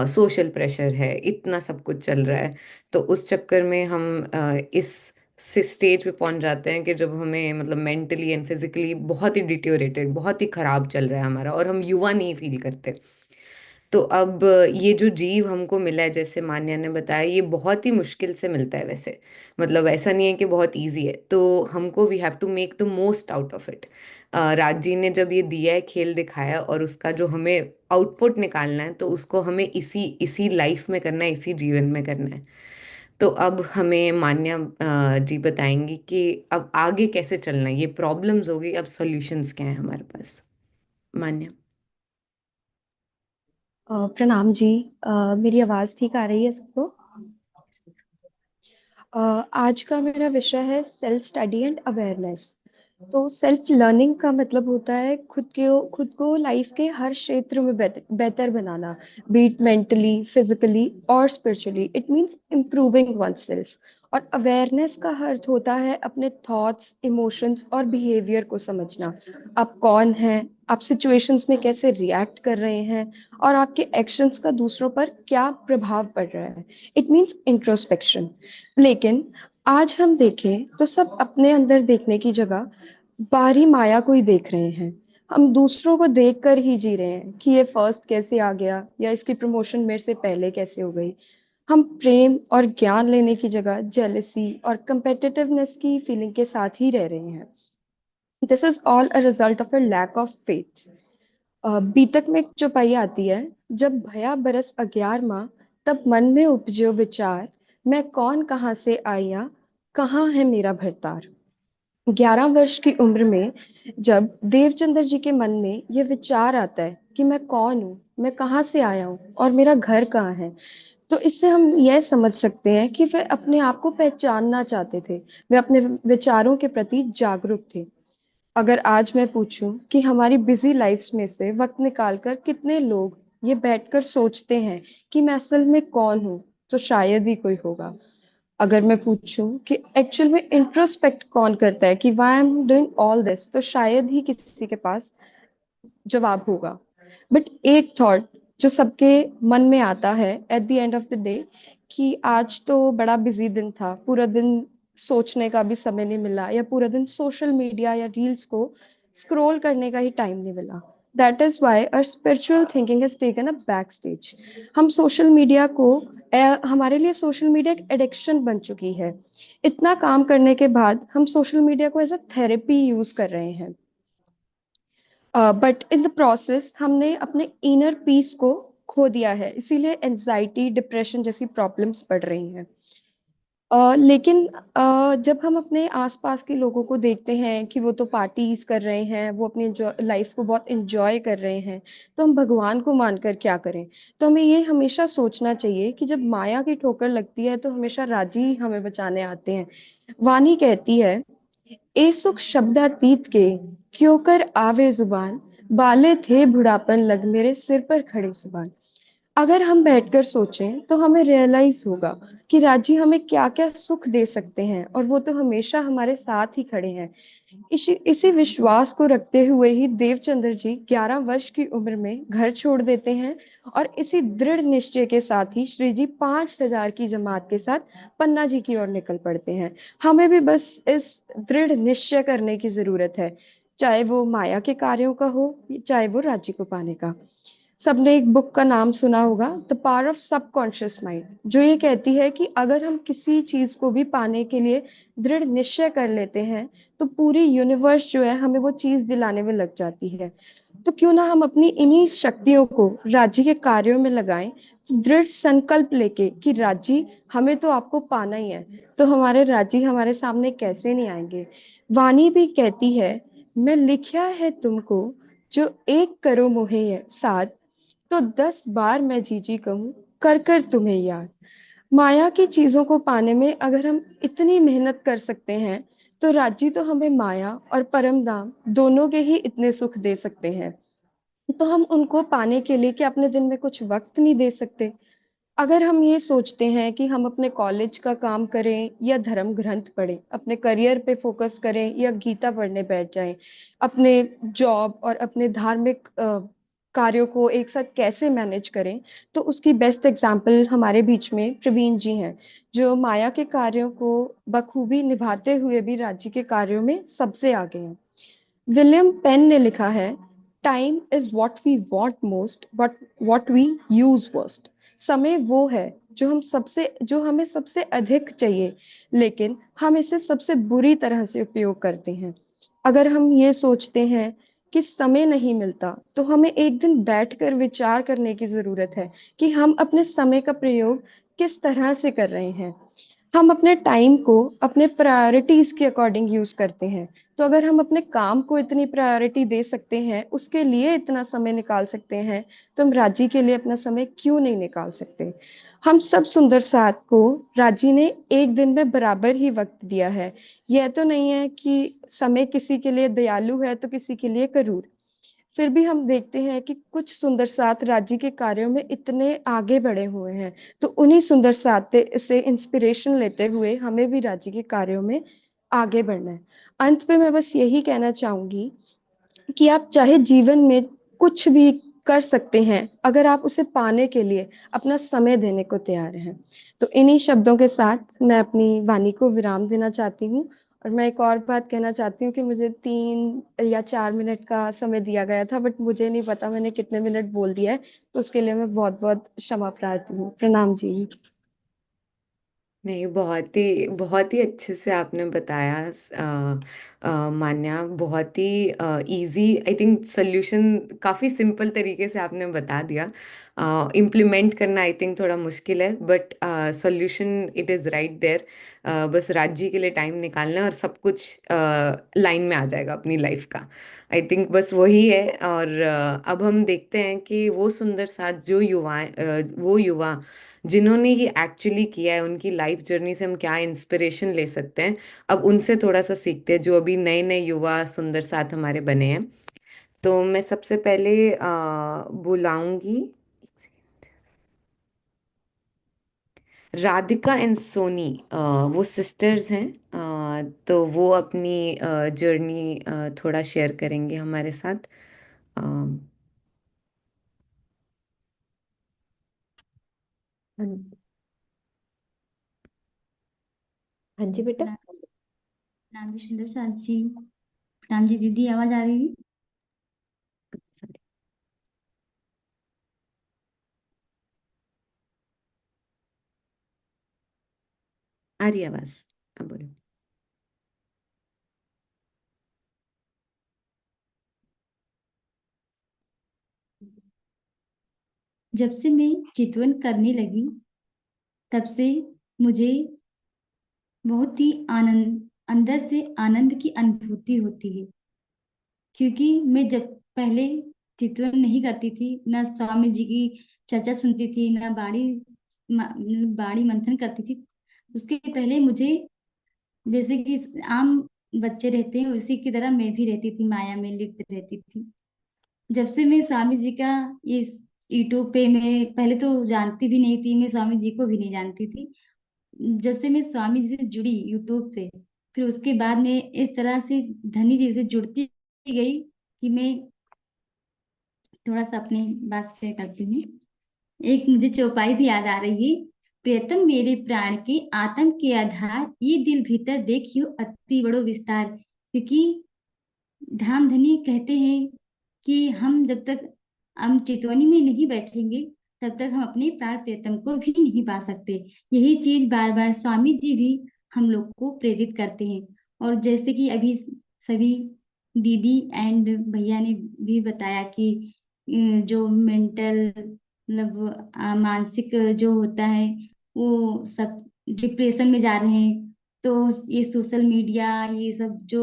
सोशल प्रेशर है, इतना सब कुछ चल रहा है। तो उस चक्कर में हम इस स्टेज पे पहुंच जाते हैं कि जब हमें मतलब मेंटली एंड फिजिकली बहुत ही डिटेरियोरेटेड, बहुत ही खराब चल रहा है हमारा, और हम युवा नहीं फील करते। तो अब ये जो जीव हमको मिला है, जैसे मान्या ने बताया, ये बहुत ही मुश्किल से मिलता है वैसे। मतलब ऐसा नहीं है कि बहुत इजी है, तो हमको we have to make the most out of it. Raj ji ने जब ये दिया है, खेल दिखाया, और उसका जो हमें आउटपुट निकालना है, तो उसको हमें इसी इसी लाइफ में करना है, इसी जीवन में करना है। तो अब हमें मान्या जी बताएंगी कि अब आगे कैसे चलना है। ये प्रॉब्लम्स हो गई, अब सॉल्यूशंस क्या है हमारे पास। मान्या।
प्रणाम जी। मेरी आवाज ठीक आ रही है सबको? आज का मेरा विषय है सेल्फ स्टडी एंड अवेयरनेस। तो सेल्फ लर्निंग का मतलब होता है खुद को लाइफ के हर क्षेत्र में बेहतर बनाना, बीट मेंटली, फिजिकली और spiritually. It means improving one self. और अवेयरनेस का अर्थ होता है अपने थॉट्स, इमोशंस और बिहेवियर को समझना। आप कौन हैं, आप सिचुएशंस में कैसे रिएक्ट कर रहे हैं, और आपके एक्शंस का दूसरों पर क्या प्रभाव पड़ रहा है। It means introspection. लेकिन आज हम देखें तो सब अपने अंदर देखने की जगह बाहरी माया को ही देख रहे हैं। हम दूसरों को देख कर ही जी रहे हैं कि ये फर्स्ट कैसे आ गया, या इसकी प्रमोशन मेरे से पहले कैसे हो गई। हम प्रेम और ज्ञान लेने की जगह जेलसी और कंपेटिटिवनेस की फीलिंग के साथ ही रह रहे हैं। This is all a result of a lack of faith. Beetak में एक चौपाई आती है, जब भया बरस 11वां, तब मन में उपजो विचार, मैं कौन कहाँ से आया, कहाँ है मेरा भरतार। 11 वर्ष की उम्र में जब देवचंद्र जी के मन में ये विचार आता है कि मैं कौन हूँ, मैं कहाँ से आया हूँ और मेरा घर कहाँ है, तो इससे हम यह समझ सकते हैं कि वे अपने आप को पहचानना चाहते थे। वे अपने विचारों के प्रति जागरूक थे। अगर आज मैं पूछूं कि हमारी बिजी लाइफ्स में से वक्त निकालकर कितने लोग ये बैठकर सोचते हैं कि मैं असल में कौन हूँ, तो शायद ही कोई होगा। अगर मैं पूछूं कि एक्चुअल में इंट्रोस्पेक्ट कौन करता है, कि why I am doing all this, तो शायद ही किसी के पास जवाब होगा। बट एक थॉट जो सबके मन में आता है at the end of the day, कि आज तो बड़ा बिजी दिन था, पूरा दिन सोचने का भी समय नहीं मिला, या पूरा दिन सोशल मीडिया या रील्स को स्क्रॉल करने का ही टाइम नहीं मिला। That is why our spiritual thinking has taken a back stage. हम सोशल मीडिया को हमारे लिए सोशल मीडिया एक एडिक्शन बन चुकी है। इतना काम करने के बाद हम सोशल मीडिया को एज अ थेरेपी यूज कर रहे हैं, बट इन द प्रोसेस हमने अपने इनर पीस को खो दिया है, इसीलिए एंजाइटी, डिप्रेशन जैसी प्रॉब्लम्स बढ़ रही हैं। लेकिन जब हम अपने आसपास के लोगों को देखते हैं कि वो तो पार्टीज कर रहे हैं, वो अपनी लाइफ को बहुत एंजॉय कर रहे हैं, तो हम भगवान को मानकर क्या करें। तो हमें ये हमेशा सोचना चाहिए कि जब माया की ठोकर लगती है तो हमेशा राजी हमें बचाने आते हैं। वाणी कहती है, ए सुख शब्दातीत के, क्यों कर आवे जुबान, बाले थे बुढ़ापन लग मेरे सिर पर खड़े सुभान। अगर हम बैठकर सोचें तो हमें रियलाइज होगा कि राजी हमें क्या क्या सुख दे सकते हैं, और वो तो हमेशा हमारे साथ ही खड़े हैं। इसी विश्वास को रखते हुए ही देवचंद्र जी 11 वर्ष की उम्र में घर छोड़ देते हैं, और इसी दृढ़ निश्चय के साथ ही श्री जी 5,000 की जमात के साथ पन्ना जी की ओर निकल पड़ते हैं। हमें भी बस इस दृढ़ निश्चय करने की जरूरत है, चाहे वो माया के कार्यों का हो, चाहे वो राज्य को पाने का। सबने एक बुक का नाम सुना होगा, the power of subconscious mind, जो ये कहती है कि अगर हम किसी चीज को भी पाने के लिए दृढ़ निश्चय कर लेते हैं तो पूरी यूनिवर्स जो है हमें वो चीज दिलाने में लग जाती है। तो क्यों ना हम अपनी इन्हीं शक्तियों को राज्य के कार्यों में लगाएं, दृढ़ संकल्प लेके कि राज्य हमें तो आपको पाना ही है, तो हमारे राज्य हमारे सामने कैसे नहीं आएंगे। वाणी भी कहती है, मैं लिखा है तुमको, जो एक करो मोहे साथ, तो 10 बार मैं जी जी कहूँ, कर कर तुम्हें याद। माया की चीजों को पाने में अगर हम इतनी मेहनत कर सकते हैं, तो राज्य तो हमें माया और परम धाम दोनों के ही इतने सुख दे सकते हैं। तो हम उनको पाने के लिए क्या अपने दिन में कुछ वक्त नहीं दे सकते। अगर हम ये सोचते हैं कि हम अपने कॉलेज का काम करें या धर्म ग्रंथ पढ़ें, अपने करियर पे फोकस करें या गीता पढ़ने बैठ जाएं, अपने जॉब और अपने धार्मिक कार्यों को एक साथ कैसे मैनेज करें, तो उसकी बेस्ट एग्जाम्पल हमारे बीच में प्रवीण जी हैं, जो माया के कार्यों को बखूबी निभाते हुए भी राज्य के कार्यों में सबसे आगे हैं। विलियम पेन ने लिखा है, time is what we want most but what we use worst. समय वो है जो हमें सबसे अधिक चाहिए, लेकिन हम इसे सबसे बुरी तरह से उपयोग करते हैं। अगर हम ये सोचते हैं कि समय नहीं मिलता, तो हमें एक दिन बैठकर विचार करने की जरूरत है कि हम अपने समय का प्रयोग किस तरह से कर रहे हैं। हम अपने टाइम को अपने प्रायोरिटीज के अकॉर्डिंग यूज करते हैं। तो अगर हम अपने काम को इतनी प्रायोरिटी दे सकते हैं, उसके लिए इतना समय निकाल सकते हैं, तो हम राजी के लिए अपना समय क्यों नहीं निकाल सकते। हम सब सुंदर साथ को राजी ने एक दिन में बराबर ही वक्त दिया है। यह तो नहीं है कि समय किसी के लिए दयालु है तो किसी के लिए क्रूर। फिर भी हम देखते हैं कि कुछ सुंदर साथ राज्य के कार्यों में इतने आगे बढ़े हुए हैं, तो उन्हीं सुंदर साथ से इंस्पिरेशन लेते हुए हमें भी राज्य के कार्यों में आगे बढ़ना है। अंत में मैं बस यही कहना चाहूंगी कि आप चाहे जीवन में कुछ भी कर सकते हैं, अगर आप उसे पाने के लिए अपना समय देने को तैयार हैं। तो इन्हीं शब्दों के साथ मैं अपनी वाणी को विराम देना चाहती हूँ। और मैं एक और बात कहना चाहती हूँ कि मुझे 3 या 4 मिनट का समय दिया गया था, बट मुझे नहीं पता मैंने कितने मिनट बोल दिया है, तो उसके लिए मैं बहुत बहुत क्षमा प्रार्थी हूँ। प्रणाम जी।
नहीं, बहुत ही अच्छे से आपने बताया। मान्या, बहुत ही इजी, आई थिंक सॉल्यूशन काफ़ी सिंपल तरीके से आपने बता दिया। इम्प्लीमेंट करना आई थिंक थोड़ा मुश्किल है, but solution it is right there. बस राज्य के लिए टाइम निकालना है और सब कुछ लाइन में आ जाएगा अपनी लाइफ का। आई थिंक बस वही है। और अब हम देखते हैं कि वो सुंदर साथ जो वो युवा जिन्होंने ये एक्चुअली किया है, उनकी लाइफ जर्नी से हम क्या इंस्पिरेशन ले सकते हैं, अब उनसे थोड़ा सा सीखते हैं, जो अभी नए नए युवा सुंदर साथ हमारे बने हैं। तो मैं सबसे पहले बुलाऊंगी राधिका एंड सोनी। वो सिस्टर्स हैं। तो वो अपनी जर्नी थोड़ा शेयर करेंगे हमारे साथ। अ,
हाँ हाँ जी बेटा।
प्रणाम। प्रणाम जी सुंदर साथ जी। प्रणाम जी दीदी, आवाज आ रही है?
आ रही आवाज? अब बोलो।
जब से मैं चितवन करने लगी, तब से मुझे बहुत ही आनंद, अंदर से आनंद की अनुभूति होती है। क्योंकि मैं जब पहले चित्रण नहीं करती थी, ना स्वामी जी की चर्चा सुनती थी, ना बाड़ी मंथन करती थी, उसके पहले मुझे जैसे कि आम बच्चे रहते हैं उसी की तरह मैं भी रहती थी, माया में लिप्त रहती थी। जब से मैं स्वामी जी का इस यूट्यूब पे, मैं पहले तो जानती भी नहीं थी, मैं स्वामी जी को भी नहीं जानती थी। जब से मैं स्वामी जी से जुड़ी यूट्यूब पे, फिर उसके बाद मैं इस तरह से धनी जी से जुड़ती गई कि मैं थोड़ा सा अपनी बात शेयर करती हूँ। एक मुझे चौपाई भी याद आ रही है। प्रियतम मेरे प्राण के आत्म के आधार, ये दिल भीतर देखियो अति बड़ो विस्तार। क्योंकि धाम धनी कहते हैं कि हम जब तक हम चितौनी में नहीं बैठेंगे, तब तक हम अपने प्राण प्रियतम को भी नहीं पा सकते। यही चीज बार बार स्वामी जी भी हम लोग को प्रेरित करते हैं। और जैसे कि अभी सभी दीदी एंड भैया ने भी बताया कि जो मेंटल मतलब मानसिक जो होता है, वो सब डिप्रेशन में जा रहे हैं। तो ये सोशल मीडिया ये सब जो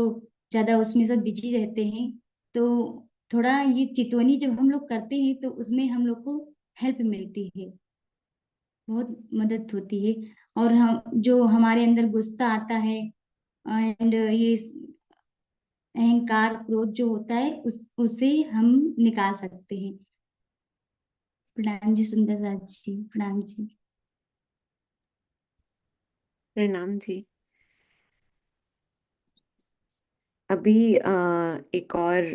ज्यादा उसमें सब बिजी रहते हैं, तो थोड़ा ये चितौनी जब हम लोग करते हैं तो उसमें हम लोग को हेल्प मिलती है, बहुत मदद होती है। और हम जो हमारे अंदर गुस्सा आता है एंड ये अहंकार क्रोध जो होता है उसे हम निकाल सकते हैं। प्रणाम जी सुंदर राज जी, प्रणाम जी।
प्रणाम जी। अभी एक और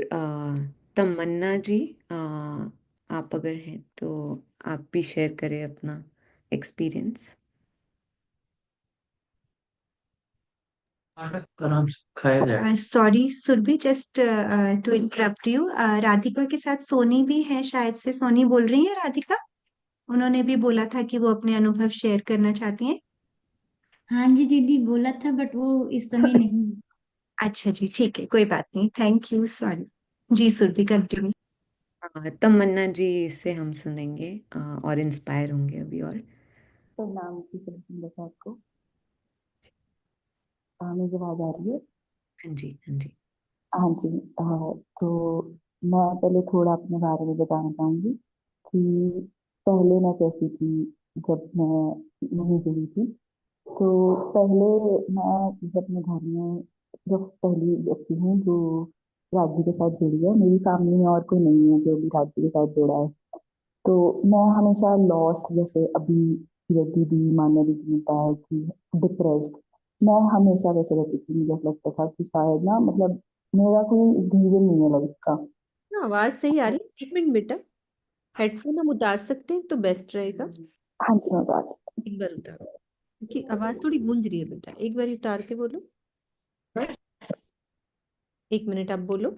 तमन्ना जी, आप अगर हैं तो आप भी शेयर करें अपना एक्सपीरियंस।
आराम से खाया जाए।
Sorry Surabhi, just to interrupt you, Radhika के साथ सोनी भी है शायद से। सोनी बोल रही है राधिका, उन्होंने भी बोला था कि वो अपने अनुभव शेयर करना चाहती हैं।
हाँ जी दीदी, बोला था बट वो इस समय नहीं।
अच्छा जी, ठीक है, कोई बात नहीं, thank you, sorry. Ji Surabhi, continue.
Tamanna ji से हम सुनेंगे और इंस्पायर होंगे अभी और।
प्रणाम जी सुंदर साहब को। मेरी आवाज आ रही है?
हाँ जी, हाँ जी।
हाँ जी। तो मैं पहले थोड़ा अपने बारे में बताना चाहूंगी कि पहले मैं कैसी थी जब मैं नहीं जुड़ी थी। तो पहले मैं जब अपने घर में जब पहली व्यक्ति हूँ जो राज्य के साथ जुड़ी है, मेरी फैमिली में और कोई नहीं है जो भी राज्य के साथ जुड़ा है। तो मैं हमेशा लॉस्ट, जैसे अभी दीदी मान्या दीदी ने बताया कि डिप्रेस्ड, मैं हमेशा वैसे रहती थी। मुझे ऐसा लगता था कि शायद ना, मतलब मेरा कोई रीजन नहीं है लाइफ का।
ना आवाज सही आ रही है? एक मिनट बेटा, हेडफोन हम उतार सकते हैं तो बेस्ट रहेगा।
हाँ जी, मैं बात।
एक बार उतारो, क्योंकि आवाज थोड़ी गूंज रही है बेटा, एक बार उतार के बोलो। एक मिनट आप बोलो।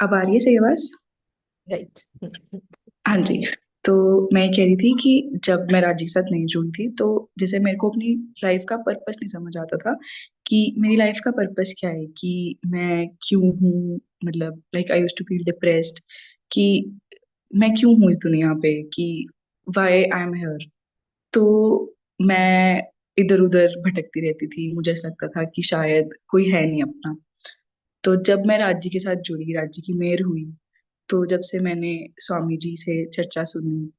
अब आ रही है सही आवाज?
राइट।
हाँ जी। तो मैं कह रही थी कि जब मैं राजी के साथ नहीं जुड़ी थी, तो जैसे मेरे को अपनी लाइफ का पर्पस नहीं समझ आता था कि मेरी लाइफ का पर्पस क्या है, कि मैं क्यों हूँ। मतलब like I used to feel depressed कि मैं क्यों हूँ इस दुनिया पे, कि वाई आई एम हियर। तो मैं इधर उधर भटकती रहती थी। मुझे ऐसा लगता था कि शायद कोई है नहीं अपना। तो जब मैं राज्य के साथ जुड़ी, राज्य की मेयर हुई, तो जब से मैंने स्वामी जी से चर्चा सुनी,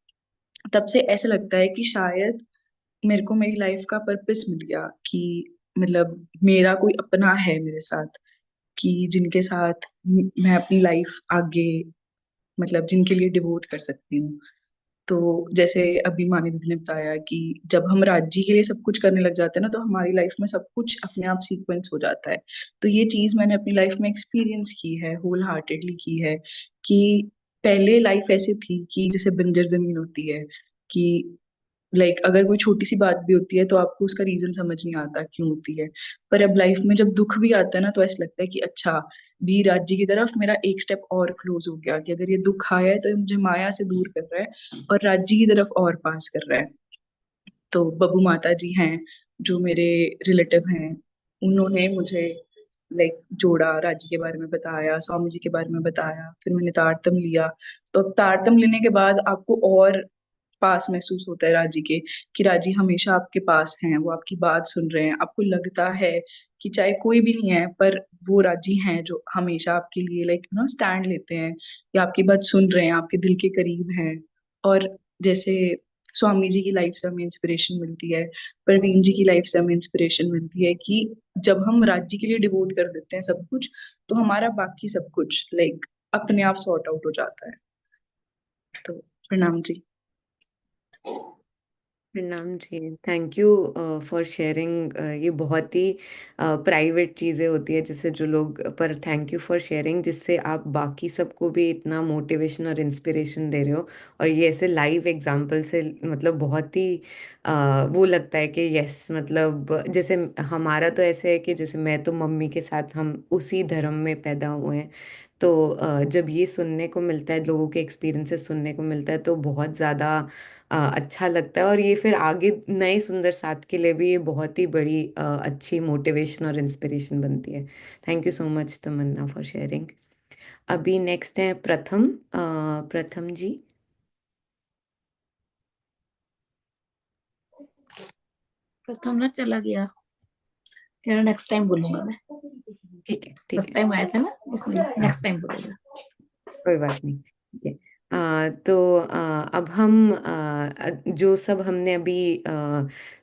तब से ऐसा लगता है कि शायद मेरे को मेरी लाइफ का पर्पस मिल गया, कि मतलब मेरा कोई अपना है मेरे साथ, कि जिनके साथ मैं अपनी लाइफ आगे, मतलब जिनके लिए डिवोट कर सकती हूँ। तो जैसे अभी मानी दीदी ने बताया कि जब हम राज्य के लिए सब कुछ करने लग जाते हैं ना, तो हमारी लाइफ में सब कुछ अपने आप सीक्वेंस हो जाता है। तो ये चीज मैंने अपनी लाइफ में एक्सपीरियंस की है, होल हार्टेडली की है। कि पहले लाइफ ऐसी थी कि जैसे बंजर जमीन होती है, कि लाइक अगर कोई छोटी सी बात भी होती है तो आपको उसका रीजन समझ नहीं आता क्यों होती है। पर अब लाइफ में जब दुख भी आता है ना, तो ऐसा लगता है कि अच्छा, भी राज्य की तरफ मेरा एक स्टेप और क्लोज हो गया, कि अगर ये दुख आया है तो ये मुझे माया से दूर कर रहा है और राज्य की तरफ और पास कर रहा है। तो बबू माता जी हैं जो मेरे रिलेटिव हैं, उन्होंने मुझे लाइक जोड़ा, राज्य के बारे में बताया, स्वामी जी के बारे में बताया, फिर मैंने तारतम लिया। तो अब तारतम लेने के बाद आपको और पास महसूस होता है राजी के, कि राजी हमेशा आपके पास हैं, वो आपकी बात सुन रहे हैं, आपको लगता है कि चाहे कोई भी नहीं है पर वो राजी हैं जो हमेशा आपके लिए स्टैंड लेते हैं, या आपकी बात सुन रहे हैं, आपके दिल के करीब हैं। और जैसे स्वामी जी की लाइफ से हमें इंस्पिरेशन मिलती है, प्रवीण जी की लाइफ से हमें इंस्पिरेशन मिलती है कि जब हम राज्य के लिए डिवोट कर देते हैं सब कुछ, तो हमारा बाकी सब कुछ अपने आप सॉर्ट आउट हो जाता है। तो प्रणाम जी।
प्रणाम जी, थैंक यू फॉर शेयरिंग। ये बहुत ही प्राइवेट चीज़ें होती है जैसे जो लोग, पर थैंक यू फॉर शेयरिंग जिससे आप बाकी सबको भी इतना मोटिवेशन और इंस्पिरेशन दे रहे हो। और ये ऐसे लाइव एग्जांपल से मतलब बहुत ही वो लगता है कि यस, मतलब जैसे हमारा तो ऐसे है कि जैसे मैं तो मम्मी के साथ हम उसी धर्म में पैदा हुए हैं। तो जब ये सुनने को मिलता है, लोगों के एक्सपीरियंसेस सुनने को मिलता है तो बहुत ज़्यादा अच्छा लगता है। और ये फिर आगे नए सुंदर साथ के लिए भी ये बहुत ही बड़ी अच्छी मोटिवेशन और इंस्पिरेशन बनती है। Thank you so much Tamanna for sharing. अभी नेक्स्ट है प्रथम। प्रथम जी।
प्रथम ना चला गया, कह रहा नेक्स्ट टाइम बोलूंगा मैं।
ठीक है, ठीक
फर्स्ट
है,
टाइम आया था ना, इसलिए
हाँ,
नेक्स्ट टाइम बोलूंगा।
कोई बात नहीं। ठीक है। तो अब हम जो सब हमने अभी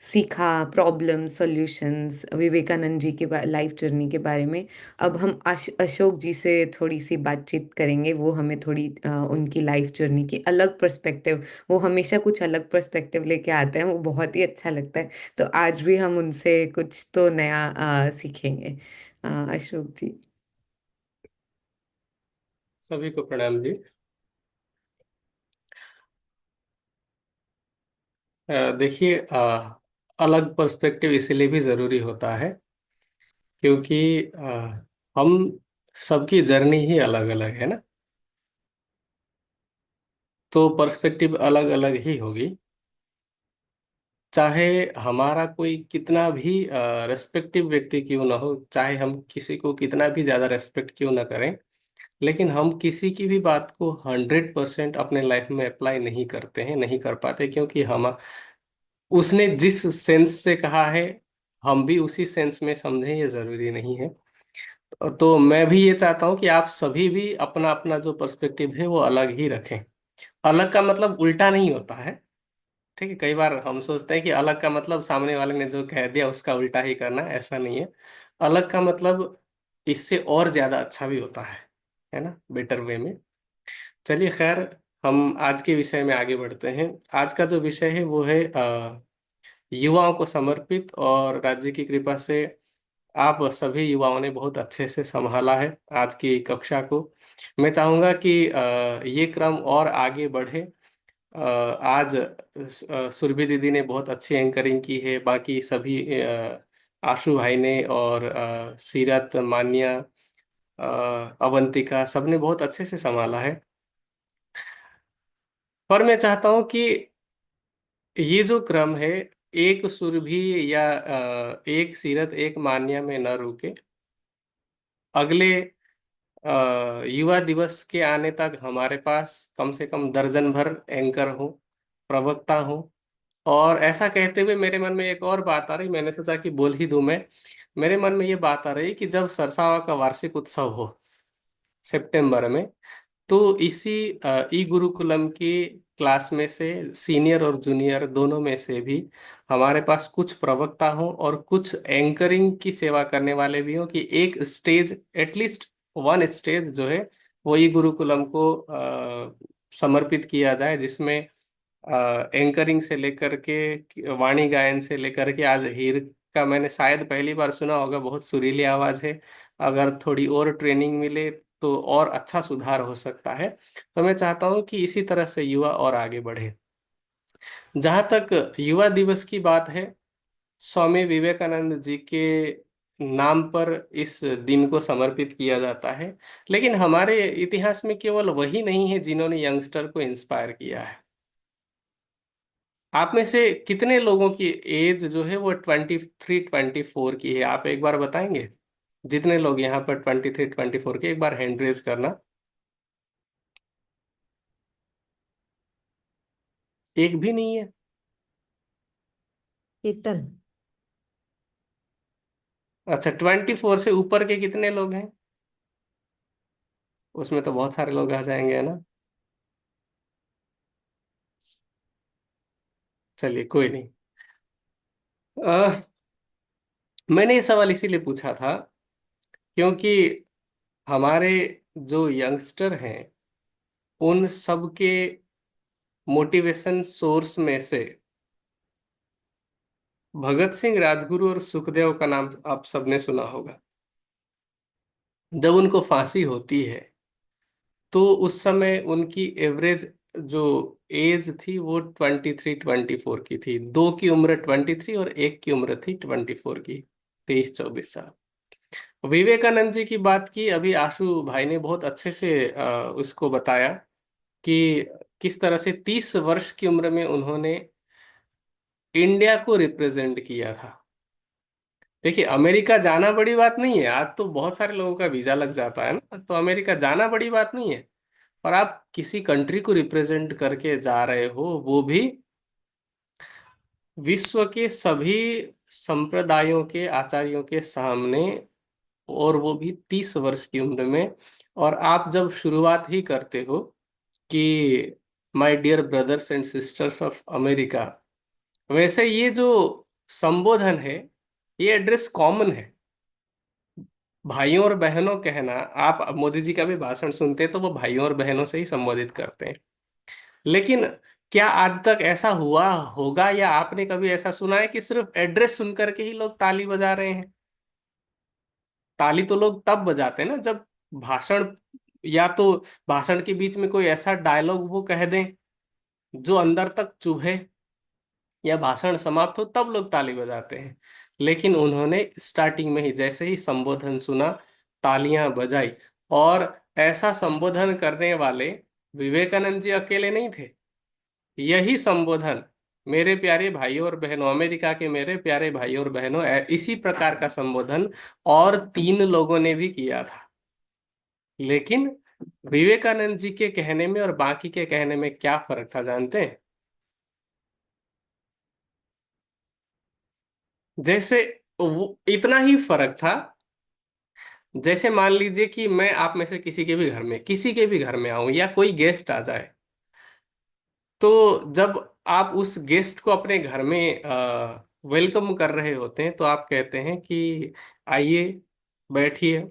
सीखा, प्रॉब्लम सॉल्यूशंस, विवेकानंद जी के लाइफ जर्नी के बारे में, अब हम अशोक जी से थोड़ी सी बातचीत करेंगे। वो हमें थोड़ी उनकी लाइफ जर्नी की अलग पर्सपेक्टिव, वो हमेशा कुछ अलग पर्सपेक्टिव लेके आते हैं, वो बहुत ही अच्छा लगता है। तो आज भी हम उनसे कुछ तो नया सीखेंगे। अशोक जी।
सभी को प्रणाम जी। देखिए, अलग पर्सपेक्टिव इसीलिए भी ज़रूरी होता है क्योंकि हम सबकी जर्नी ही अलग अलग है ना, तो पर्सपेक्टिव अलग अलग ही होगी। चाहे हमारा कोई कितना भी रेस्पेक्टिव व्यक्ति क्यों ना हो, चाहे हम किसी को कितना भी ज़्यादा रेस्पेक्ट क्यों ना करें, लेकिन हम किसी की भी बात को 100% अपने लाइफ में अप्लाई नहीं करते हैं, नहीं कर पाते, क्योंकि हम उसने जिस सेंस से कहा है हम भी उसी सेंस में समझें, ये जरूरी नहीं है। तो मैं भी ये चाहता हूँ कि आप सभी भी अपना अपना जो पर्सपेक्टिव है वो अलग ही रखें। अलग का मतलब उल्टा नहीं होता है, ठीक है। कई बार हम सोचते हैं कि अलग का मतलब सामने वाले ने जो कह दिया उसका उल्टा ही करना, ऐसा नहीं है। अलग का मतलब इससे और ज्यादा अच्छा भी होता है ना, बेटर वे में। चलिए खैर, हम आज के विषय में आगे बढ़ते हैं। आज का जो विषय है वो है युवाओं को समर्पित, और राज्य की कृपा से आप सभी युवाओं ने बहुत अच्छे से संभाला है आज की कक्षा को। मैं चाहूँगा कि ये क्रम और आगे बढ़े। आज सुरभि दीदी ने बहुत अच्छी एंकरिंग की है, बाकी सभी आशु भाई ने और सीरत, मान्या, अवंतिका, सबने बहुत अच्छे से संभाला है। पर मैं चाहता हूँ कि ये जो क्रम है, एक सुरभि या एक सीरत, एक मान्या में न रुके। अगले युवा दिवस के आने तक हमारे पास कम से कम दर्जन भर एंकर हो, प्रवक्ता हो। और ऐसा कहते हुए मेरे मन में एक और बात आ रही, मैंने सोचा कि बोल ही दूं मैं। मेरे मन में ये बात आ रही कि जब सरसावा का वार्षिक उत्सव हो सितंबर में, तो इसी ई गुरुकुलम की क्लास में से सीनियर और जूनियर दोनों में से भी हमारे पास कुछ प्रवक्ता हो और कुछ एंकरिंग की सेवा करने वाले भी हो, कि एक स्टेज, एटलीस्ट वन स्टेज जो है वो ई गुरुकुलम को समर्पित किया जाए, जिसमें एंकरिंग से लेकर के वाणी गायन से लेकर के, आज हीर का मैंने शायद पहली बार सुना होगा, बहुत सुरीली आवाज है। अगर थोड़ी और ट्रेनिंग मिले तो और अच्छा सुधार हो सकता है। तो मैं चाहता हूं कि इसी तरह से युवा और आगे बढ़े। जहां तक युवा दिवस की बात है, स्वामी विवेकानंद जी के नाम पर इस दिन को समर्पित किया जाता है, लेकिन हमारे इतिहास में केवल वही नहीं है जिन्होंने यंगस्टर को इंस्पायर किया है। आप में से कितने लोगों की एज जो है वो 23-24 की है? आप एक बार बताएंगे, जितने लोग यहाँ पर 23-24 के, एक बार हैंड रेज करना। एक भी नहीं है।
केतन।
अच्छा, 24 से ऊपर के कितने लोग हैं? उसमें तो बहुत सारे लोग आ जाएंगे, है ना। चलिए, कोई नहीं। मैंने ये सवाल इसीलिए पूछा था क्योंकि हमारे जो यंगस्टर हैं उन सब के मोटिवेशन सोर्स में से भगत सिंह, राजगुरु और सुखदेव का नाम आप सबने सुना होगा। जब उनको फांसी होती है तो उस समय उनकी एवरेज जो एज थी वो 23-24 की थी। दो की उम्र 23 और एक की उम्र थी 24 की, 23-24 साल। विवेकानंद जी की बात की अभी आशु भाई ने बहुत अच्छे से उसको बताया कि किस तरह से 30 वर्ष की उम्र में उन्होंने इंडिया को रिप्रेजेंट किया था। देखिए, अमेरिका जाना बड़ी बात नहीं है। आज तो बहुत सारे लोगों का वीजा लग जाता है ना, तो अमेरिका जाना बड़ी बात नहीं है। और आप किसी कंट्री को रिप्रेजेंट करके जा रहे हो, वो भी विश्व के सभी संप्रदायों के आचार्यों के सामने, और वो भी 30 वर्ष की उम्र में। और आप जब शुरुआत ही करते हो कि my dear brothers and sisters of America, वैसे ये जो संबोधन है, ये एड्रेस कॉमन है। भाइयों और बहनों कहना, आप मोदी जी का भी भाषण सुनते हैं तो वो भाइयों और बहनों से ही संबोधित करते हैं। लेकिन क्या आज तक ऐसा हुआ होगा, या आपने कभी ऐसा सुना है कि सिर्फ एड्रेस सुन करके ही लोग ताली बजा रहे हैं? ताली तो लोग तब बजाते हैं ना जब भाषण, या तो भाषण के बीच में कोई ऐसा डायलॉग वो कह दें जो अंदर तक चुभे, या भाषण समाप्त हो तब लोग ताली बजाते हैं। लेकिन उन्होंने स्टार्टिंग में ही जैसे ही संबोधन सुना, तालियां बजाई। और ऐसा संबोधन करने वाले विवेकानंद जी अकेले नहीं थे। यही संबोधन, मेरे प्यारे भाइयों और बहनों, अमेरिका के मेरे प्यारे भाइयों और बहनों, इसी प्रकार का संबोधन और 3 लोगों ने भी किया था। लेकिन विवेकानंद जी के कहने में और बाकी के कहने में क्या फर्क था, जानते हैं? जैसे वो इतना ही फर्क था, जैसे मान लीजिए कि मैं आप में से किसी के भी घर में आऊं, या कोई गेस्ट आ जाए, तो जब आप उस गेस्ट को अपने घर में वेलकम कर रहे होते हैं तो आप कहते हैं कि आइए, बैठिए।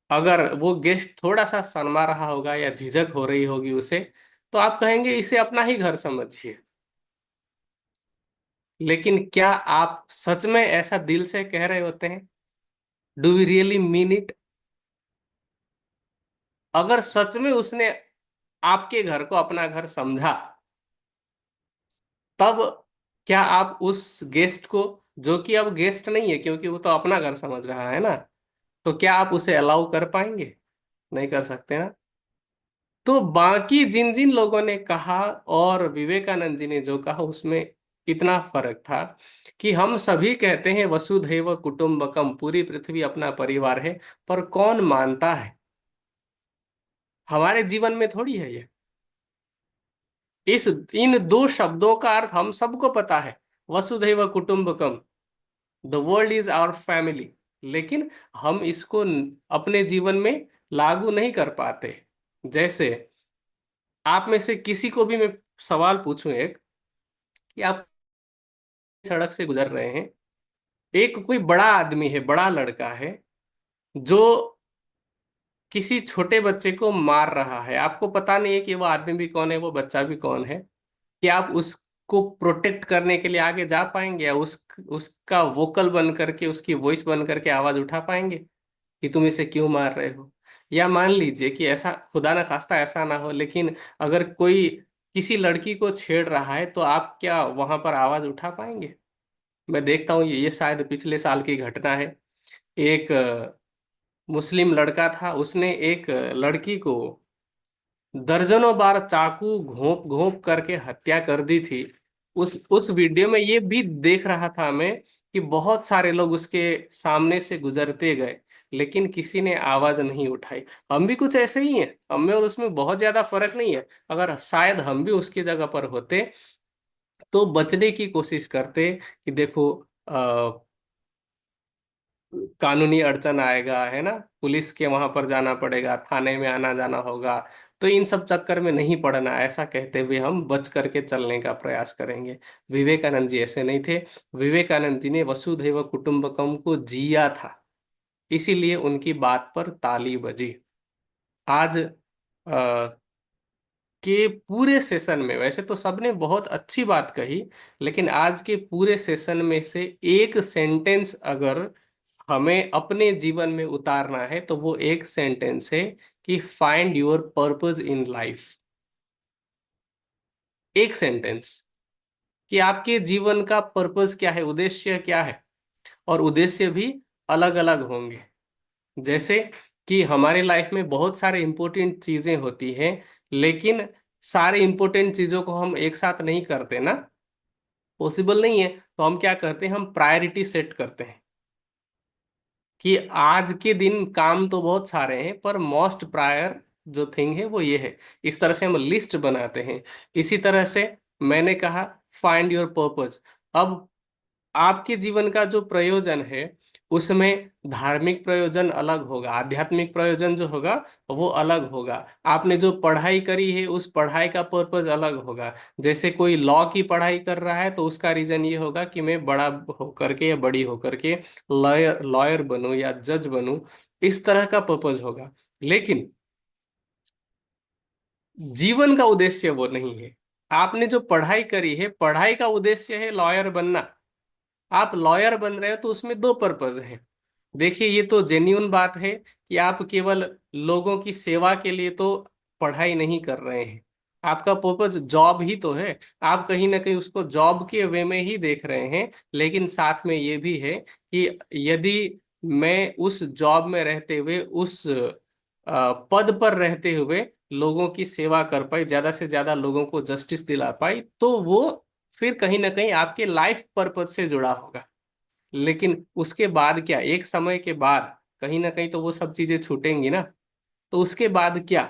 अगर वो गेस्ट थोड़ा सा शर्मा रहा होगा या झिझक हो रही होगी उसे, तो आप कहेंगे इसे अपना ही घर समझिए। लेकिन क्या आप सच में ऐसा दिल से कह रहे होते हैं? Do we really mean it? अगर सच में उसने आपके घर को अपना घर समझा, तब क्या आप उस गेस्ट को, जो कि अब गेस्ट नहीं है क्योंकि वो तो अपना घर समझ रहा है ना, तो क्या आप उसे अलाउ कर पाएंगे? नहीं कर सकते ना। तो बाकी जिन जिन लोगों ने कहा और विवेकानंद जी ने जो कहा, उसमें इतना फर्क था कि हम सभी कहते हैं वसुधैव कुटुंबकम, पूरी पृथ्वी अपना परिवार है, पर कौन मानता है? हमारे जीवन में थोड़ी है ये। इस इन 2 शब्दों का अर्थ हम सबको पता है, वसुधैव कुटुंबकम, the world is our family. लेकिन हम इसको अपने जीवन में लागू नहीं कर पाते। जैसे आप में से किसी को भी मैं सवाल पूछूं एक, कि आप सड़क से गुजर रहे हैं, एक कोई बड़ा आदमी है, बड़ा लड़का है, जो किसी छोटे बच्चे को मार रहा है। आपको पता नहीं है कि वो आदमी भी कौन है, वो बच्चा भी कौन है। कि आप उसको प्रोटेक्ट करने के लिए आगे जा पाएंगे, या उसका वोकल बन करके, उसकी वॉइस बन करके आवाज उठा पाएंगे कि तुम इसे क्यों मार रहे हो? या मान लीजिए कि ऐसा, खुदा ना खास्ता ऐसा ना हो, लेकिन अगर कोई किसी लड़की को छेड़ रहा है, तो आप क्या वहां पर आवाज उठा पाएंगे? मैं देखता हूँ ये शायद पिछले साल की घटना है। एक मुस्लिम लड़का था, उसने एक लड़की को दर्जनों बार चाकू घोंप घोंप करके हत्या कर दी थी। उस वीडियो में ये भी देख रहा था मैं कि बहुत सारे लोग उसके सामने से गुजरते गए, लेकिन किसी ने आवाज नहीं उठाई। हम भी कुछ ऐसे ही हैं, हम में और उसमें बहुत ज्यादा फर्क नहीं है। अगर शायद हम भी उसकी जगह पर होते तो बचने की कोशिश करते कि देखो कानूनी अड़चन आएगा, है ना, पुलिस के वहां पर जाना पड़ेगा, थाने में आना जाना होगा, तो इन सब चक्कर में नहीं पड़ना, ऐसा कहते हुए हम बच करके चलने का प्रयास करेंगे। विवेकानंद जी ऐसे नहीं थे। विवेकानंद जी ने वसुधैव कुटुंबकम को जिया था, इसीलिए उनकी बात पर ताली बजी। आज के पूरे सेशन में, वैसे तो सबने बहुत अच्छी बात कही, लेकिन आज के पूरे सेशन में से एक सेंटेंस अगर हमें अपने जीवन में उतारना है तो वो एक सेंटेंस है कि find your purpose in life. एक सेंटेंस कि आपके जीवन का पर्पस क्या है, उद्देश्य क्या है। और उद्देश्य भी अलग अलग होंगे। जैसे कि हमारे लाइफ में बहुत सारे इंपॉर्टेंट चीजें होती हैं, लेकिन सारे इंपॉर्टेंट चीजों को हम एक साथ नहीं करते ना, पॉसिबल नहीं है। तो हम क्या करते हैं, हम प्रायोरिटी सेट करते हैं कि आज के दिन काम तो बहुत सारे हैं पर मोस्ट प्रायर जो थिंग है वो ये है। इस तरह से हम लिस्ट बनाते हैं। इसी तरह से मैंने कहा फाइंड योर पर्पस। अब आपके जीवन का जो प्रयोजन है उसमें धार्मिक प्रयोजन अलग होगा, आध्यात्मिक प्रयोजन जो होगा वो अलग होगा। आपने जो पढ़ाई करी है उस पढ़ाई का पर्पज अलग होगा। जैसे कोई लॉ की पढ़ाई कर रहा है तो उसका रीजन ये होगा कि मैं बड़ा होकर के या बड़ी होकर के लॉयर लॉयर बनूं या जज बनूं, इस तरह का पर्पज होगा। लेकिन जीवन का उद्देश्य वो नहीं है। आपने जो पढ़ाई करी है, पढ़ाई का उद्देश्य है लॉयर बनना, आप लॉयर बन रहे हो तो उसमें दो पर्पज हैं। देखिए ये तो जेन्यून बात है कि आप केवल लोगों की सेवा के लिए तो पढ़ाई नहीं कर रहे हैं, आपका पर्पज जॉब ही तो है। आप कहीं ना कहीं उसको जॉब के वे में ही देख रहे हैं, लेकिन साथ में ये भी है कि यदि मैं उस जॉब में रहते हुए, उस पद पर रहते हुए लोगों की सेवा कर पाई, ज्यादा से ज्यादा लोगों को जस्टिस दिला पाई, तो वो फिर कहीं ना कहीं आपके लाइफ पर्पज से जुड़ा होगा। लेकिन उसके बाद क्या, एक समय के बाद कहीं ना कहीं तो वो सब चीजें छूटेंगी ना। तो उसके बाद क्या,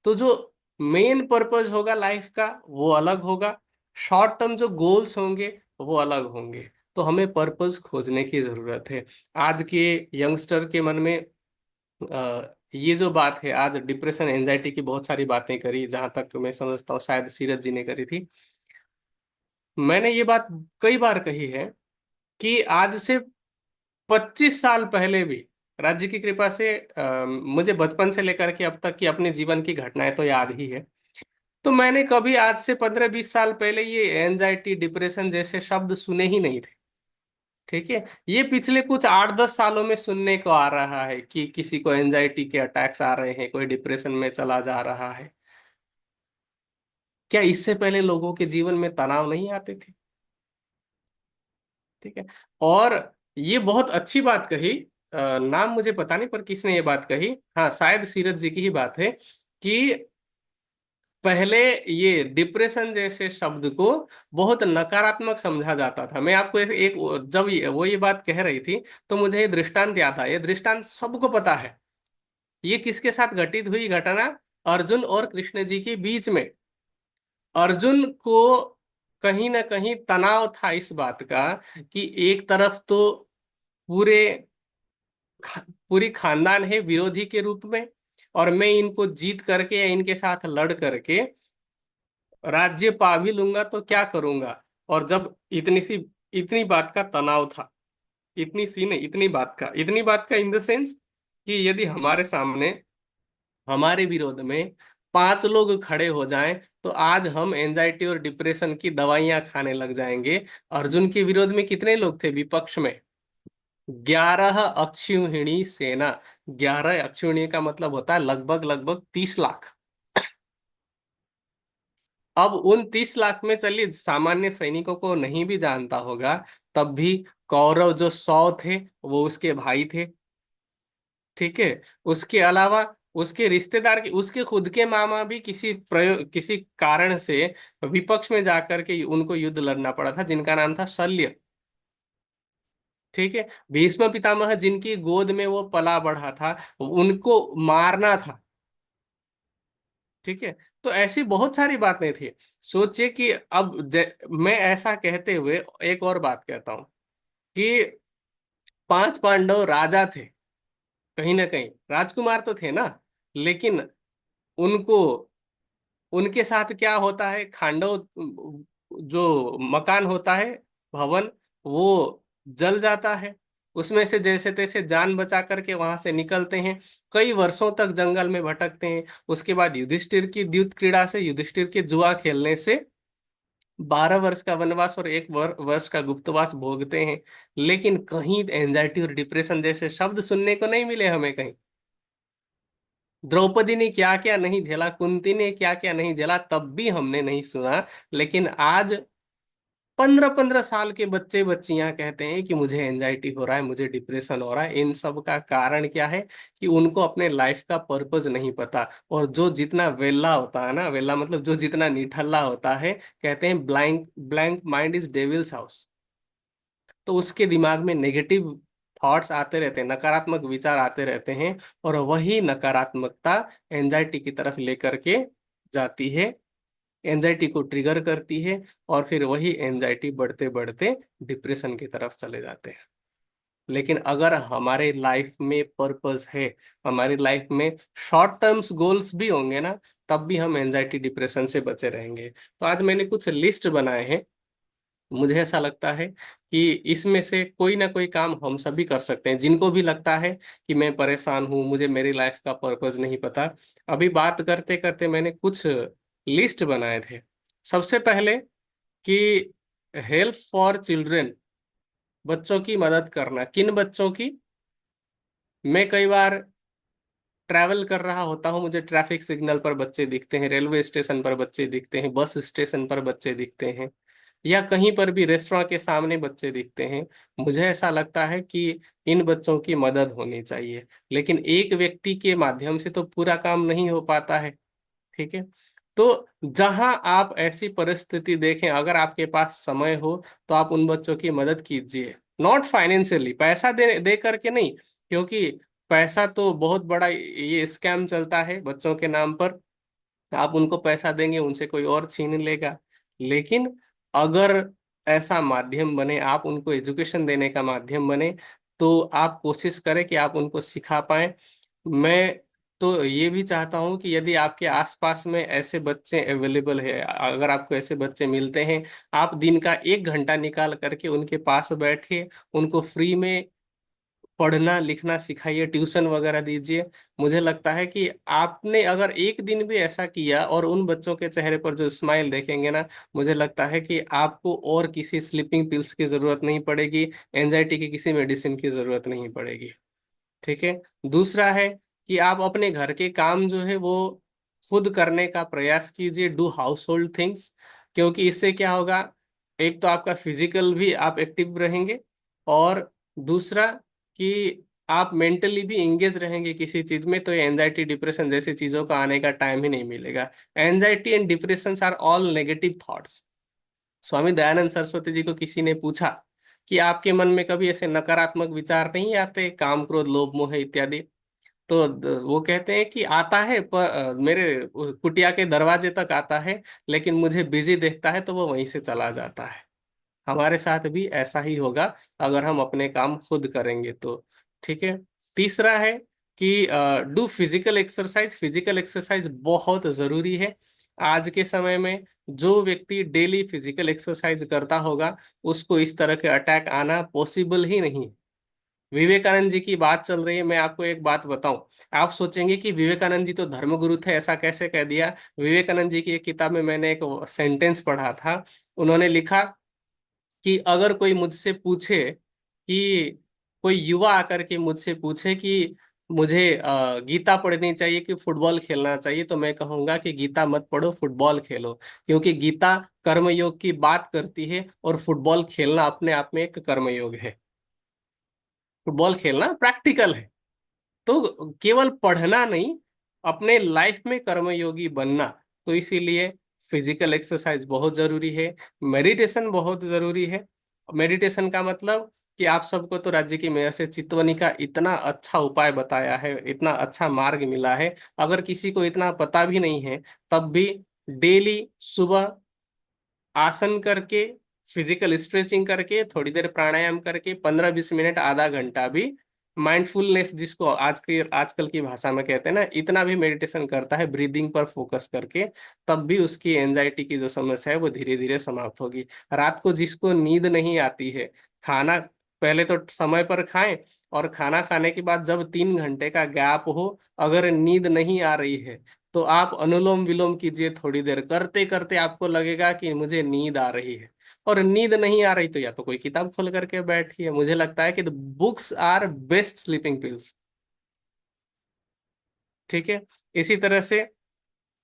तो जो मेन पर्पज होगा लाइफ का वो अलग होगा, शॉर्ट टर्म जो गोल्स होंगे वो अलग होंगे। तो हमें पर्पज खोजने की जरूरत है। आज के यंगस्टर के मन में ये जो बात है, आज डिप्रेशन एंजाइटी की बहुत सारी बातें करी, जहां तक मैं समझता हूँ शायद सीरत जी ने करी थी। मैंने ये बात कई बार कही है कि आज से 25 साल पहले भी राज्य की कृपा से मुझे बचपन से लेकर के अब तक की अपने जीवन की घटनाएं तो याद ही है। तो मैंने कभी आज से 15-20 साल पहले ये एंजाइटी डिप्रेशन जैसे शब्द सुने ही नहीं थे। ठीक है, ये पिछले कुछ 8-10 सालों में सुनने को आ रहा है कि किसी को एंजाइटी के अटैक्स आ रहे हैं, कोई डिप्रेशन में चला जा रहा है। क्या इससे पहले लोगों के जीवन में तनाव नहीं आते थे? ठीक है। और ये बहुत अच्छी बात कही, नाम मुझे पता नहीं पर किसने ये बात कही, हाँ शायद सीरत जी की ही बात है, कि पहले ये डिप्रेशन जैसे शब्द को बहुत नकारात्मक समझा जाता था। मैं आपको एक जब वो ये बात कह रही थी तो मुझे ये दृष्टांत याद आया। ये दृष्टांत सबको पता है। ये किसके साथ घटित हुई घटना, अर्जुन और कृष्ण जी के बीच में। अर्जुन को कहीं ना कहीं तनाव था इस बात का कि एक तरफ तो पूरे पूरी खानदान है विरोधी के रूप में, और मैं इनको जीत करके या इनके साथ लड़ करके राज्य पा भी लूंगा तो क्या करूंगा। और जब इतनी बात का तनाव था, इतनी सी नहीं, इतनी बात का इन द सेंस कि यदि हमारे सामने हमारे विरोध में 5 लोग खड़े हो जाएं तो आज हम एंजाइटी और डिप्रेशन की दवाइयां खाने लग जाएंगे। अर्जुन के विरोध में कितने लोग थे विपक्ष में? 11 अक्षौहिणी सेना। 11 अक्षौहिणी का मतलब होता है लगभग लगभग 30 लाख। अब उन 30 लाख में चलिए सामान्य सैनिकों को नहीं भी जानता होगा, तब भी कौरव जो 100 थे वो उसके भाई थे। ठीक है, उसके अलावा उसके रिश्तेदार के, उसके खुद के मामा भी किसी कारण से विपक्ष में जाकर के उनको युद्ध लड़ना पड़ा था, जिनका नाम था शल्य। ठीक है, भीष्म पितामह जिनकी गोद में वो पला बढ़ा था, उनको मारना था। ठीक है, तो ऐसी बहुत सारी बातें थी। सोचिए कि अब मैं ऐसा कहते हुए एक और बात कहता हूं कि 5 पांडव राजा थे, कहीं ना कहीं राजकुमार तो थे ना, लेकिन उनको उनके साथ क्या होता है, खांडव जो मकान होता है, भवन, वो जल जाता है। उसमें से जैसे तैसे जान बचा करके वहां से निकलते हैं, कई वर्षों तक जंगल में भटकते हैं। उसके बाद युधिष्ठिर की द्यूत क्रीड़ा से, युधिष्ठिर के जुआ खेलने से 12 वर्ष का वनवास और 1 वर्ष का गुप्तवास भोगते हैं। लेकिन कहीं एंजाइटी और डिप्रेशन जैसे शब्द सुनने को नहीं मिले हमें कहीं। द्रौपदी ने क्या क्या नहीं झेला, कुंती ने क्या क्या नहीं झेला, तब भी हमने नहीं सुना। लेकिन आज 15-15 साल के बच्चे बच्चियां कहते हैं कि मुझे एंजाइटी हो रहा है, मुझे डिप्रेशन हो रहा है। इन सब का कारण क्या है कि उनको अपने लाइफ का पर्पस नहीं पता। और जो जितना वेला होता है ना, वेला मतलब जो जितना निठल्ला होता है, कहते हैं blank blank mind is devils house. तो उसके दिमाग में नेगेटिव थॉट्स आते रहते हैं, नकारात्मक विचार आते रहते हैं, और वही नकारात्मकता एंजाइटी की तरफ लेकर के जाती है, एंजाइटी को ट्रिगर करती है, और फिर वही एंजाइटी बढ़ते बढ़ते डिप्रेशन की तरफ चले जाते हैं। लेकिन अगर हमारे लाइफ में पर्पस है, हमारी लाइफ में शॉर्ट टर्म्स गोल्स भी होंगे ना, तब भी हम एंजाइटी डिप्रेशन से बचे रहेंगे। तो आज मैंने कुछ लिस्ट बनाए हैं। मुझे ऐसा लगता है कि इसमें से कोई ना कोई काम हम सभी कर सकते हैं। जिनको भी लगता है कि मैं परेशान हूँ, मुझे मेरी लाइफ का पर्पस नहीं पता, अभी बात करते करते मैंने कुछ लिस्ट बनाए थे। सबसे पहले कि हेल्प फॉर चिल्ड्रन, बच्चों की मदद करना। किन बच्चों की? मैं कई बार ट्रैवल कर रहा होता हूँ, मुझे ट्रैफिक सिग्नल पर बच्चे दिखते हैं, रेलवे स्टेशन पर बच्चे दिखते हैं, बस स्टेशन पर बच्चे दिखते हैं, या कहीं पर भी रेस्टोरेंट के सामने बच्चे दिखते हैं। मुझे ऐसा लगता है कि इन बच्चों की मदद होनी चाहिए। लेकिन एक व्यक्ति के माध्यम से तो पूरा काम नहीं हो पाता है। ठीक है, तो जहां आप ऐसी परिस्थिति देखें, अगर आपके पास समय हो, तो आप उन बच्चों की मदद कीजिए। नॉट फाइनेंशियली, पैसा दे करके नहीं, क्योंकि पैसा तो बहुत बड़ा ये स्कैम चलता है बच्चों के नाम पर। आप उनको पैसा देंगे, उनसे कोई और छीन लेगा। लेकिन अगर ऐसा माध्यम बने, आप उनको एजुकेशन देने का माध्यम बने, तो आप कोशिश करें कि आप उनको सिखा पाएं। मैं तो ये भी चाहता हूं कि यदि आपके आसपास में ऐसे बच्चे अवेलेबल है, अगर आपको ऐसे बच्चे मिलते हैं, आप दिन का 1 घंटा निकाल करके उनके पास बैठिए, उनको फ्री में पढ़ना लिखना सिखाइए, ट्यूशन वगैरह दीजिए। मुझे लगता है कि आपने अगर एक दिन भी ऐसा किया और उन बच्चों के चेहरे पर जो स्माइल देखेंगे ना, मुझे लगता है कि आपको और किसी स्लीपिंग पिल्स की जरूरत नहीं पड़ेगी, एंजाइटी की किसी मेडिसिन की जरूरत नहीं पड़ेगी। ठीक है, दूसरा है कि आप अपने घर के काम जो है वो खुद करने का प्रयास कीजिए, डू हाउस होल्ड थिंग्स। क्योंकि इससे क्या होगा, एक तो आपका फिजिकल भी आप एक्टिव रहेंगे, और दूसरा कि आप मेंटली भी इंगेज रहेंगे किसी चीज में, तो ये एंजाइटी डिप्रेशन जैसी चीजों का आने का टाइम ही नहीं मिलेगा। Anxiety and depression are all negative thoughts. Swami Dayanand Saraswati ji को किसी ने पूछा कि आपके मन में कभी ऐसे नकारात्मक विचार नहीं आते, काम क्रोध लोभ मोह इत्यादि? तो वो कहते हैं कि आता है, पर मेरे कुटिया के दरवाजे तक आता है, लेकिन मुझे बिजी देखता है तो वो वहीं से चला जाता है। हमारे साथ भी ऐसा ही होगा अगर हम अपने काम खुद करेंगे तो। ठीक है, तीसरा है कि do physical exercise. Physical exercise बहुत जरूरी है। आज के समय में जो व्यक्ति डेली फिजिकल एक्सरसाइज करता होगा, उसको इस तरह के अटैक आना पॉसिबल ही नहीं। विवेकानंद जी की बात चल रही है, मैं आपको एक बात बताऊं। आप सोचेंगे कि विवेकानंद जी तो धर्मगुरु थे, ऐसा कैसे कह दिया। विवेकानंद जी की एक किताब में मैंने एक सेंटेंस पढ़ा था, उन्होंने लिखा कि अगर कोई मुझसे पूछे कि कोई युवा आकर के मुझसे पूछे कि मुझे गीता पढ़नी चाहिए कि फुटबॉल खेलना चाहिए, तो मैं कहूंगा कि गीता मत पढ़ो, फुटबॉल खेलो। क्योंकि गीता कर्मयोग की बात करती है, और फुटबॉल खेलना अपने आप में एक कर्मयोग है। फुटबॉल खेलना प्रैक्टिकल है। तो केवल पढ़ना नहीं, अपने लाइफ में कर्मयोगी बनना। तो इसीलिए फिजिकल एक्सरसाइज बहुत जरूरी है, मेडिटेशन बहुत जरूरी है। मेडिटेशन का मतलब कि आप सबको तो राज्य की मेयर से चितवनी का इतना अच्छा उपाय बताया है, इतना अच्छा मार्ग मिला है। अगर किसी को इतना पता भी नहीं है, तब भी डेली सुबह आसन करके, फिजिकल स्ट्रेचिंग करके, थोड़ी देर प्राणायाम करके, 15-20 मिनट, आधा घंटा भी माइंडफुलनेस, जिसको आजकल की भाषा में कहते हैं ना, इतना भी मेडिटेशन करता है ब्रीदिंग पर फोकस करके, तब भी उसकी एंजाइटी की जो समस्या है वो धीरे धीरे समाप्त होगी। रात को जिसको नींद नहीं आती है, खाना पहले तो समय पर खाएं, और खाना खाने के बाद जब 3 घंटे का गैप हो, अगर नींद नहीं आ रही है, तो आप अनुलोम विलोम कीजिए। थोड़ी देर करते करते आपको लगेगा कि मुझे नींद आ रही है। और नींद नहीं आ रही तो या तो कोई किताब खोल करके बैठिए। मुझे लगता है कि the books are best sleeping pills. ठीक है। इसी तरह से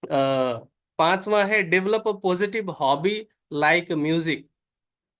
पांचवा है develop a positive hobby like music,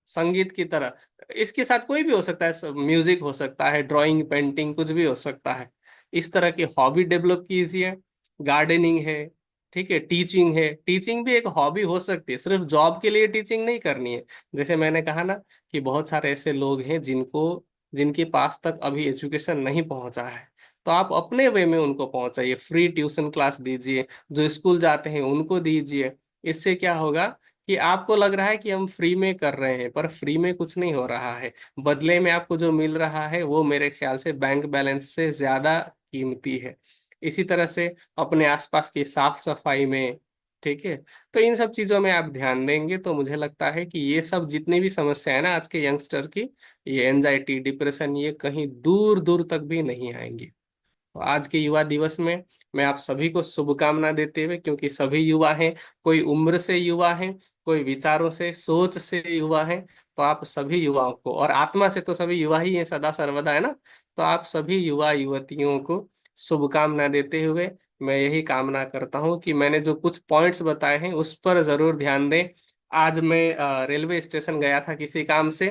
संगीत की तरह। इसके साथ कोई भी हो सकता है, म्यूजिक हो सकता है, ड्राइंग, पेंटिंग, कुछ भी हो सकता है। इस तरह की हॉबी डेवलप कीजिए। गार्डनिंग है, ठीक है, टीचिंग है। टीचिंग भी एक हॉबी हो सकती है, सिर्फ जॉब के लिए टीचिंग नहीं करनी है। जैसे मैंने कहा ना कि बहुत सारे ऐसे लोग हैं जिनके पास तक अभी एजुकेशन नहीं पहुंचा है, तो आप अपने वे में उनको पहुंचाइए। फ्री ट्यूशन क्लास दीजिए, जो स्कूल जाते हैं उनको दीजिए। इससे क्या होगा कि आपको लग रहा है कि हम फ्री में कर रहे हैं, पर फ्री में कुछ नहीं हो रहा है। बदले में आपको जो मिल रहा है वो मेरे ख्याल से बैंक बैलेंस से ज्यादा कीमती है। इसी तरह से अपने आसपास की साफ सफाई में, ठीक है, तो इन सब चीजों में आप ध्यान देंगे तो मुझे लगता है कि ये सब जितनी भी समस्या है ना आज के यंगस्टर की, ये एंजाइटी, डिप्रेशन, ये कहीं दूर दूर तक भी नहीं आएंगी। तो आज के युवा दिवस में मैं आप सभी को शुभकामना देते हुए, क्योंकि सभी युवा हैं, कोई उम्र से युवा हैं, कोई विचारों से, सोच से युवा हैं, तो आप सभी युवाओं को, और आत्मा से तो सभी युवा ही है सदा सर्वदा, है ना, तो आप सभी युवा युवतियों को शुभकामना देते हुए मैं यही कामना करता हूं कि मैंने जो कुछ पॉइंट्स बताए हैं उस पर जरूर ध्यान दें। आज मैं रेलवे स्टेशन गया था किसी काम से,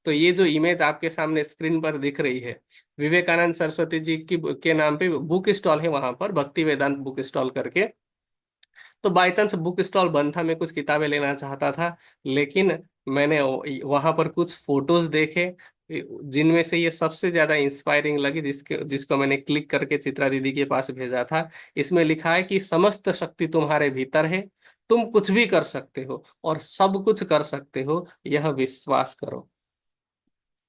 तो ये जो इमेज आपके सामने स्क्रीन पर दिख रही है, विवेकानंद सरस्वती जी की के नाम पे बुक स्टॉल है वहां पर, भक्ति वेदांत बुक स्टॉल करके। तो बाय चांस बुक स्टॉल बंद था, मैं कुछ किताबें लेना चाहता था, लेकिन मैंने वहां पर कुछ फोटोज देखे, जिनमें से ये सबसे ज्यादा इंस्पायरिंग लगी, जिसको मैंने क्लिक करके चित्रा दीदी के पास भेजा था। इसमें लिखा है कि समस्त शक्ति तुम्हारे भीतर है, तुम कुछ भी कर सकते हो और सब कुछ कर सकते हो, यह विश्वास करो।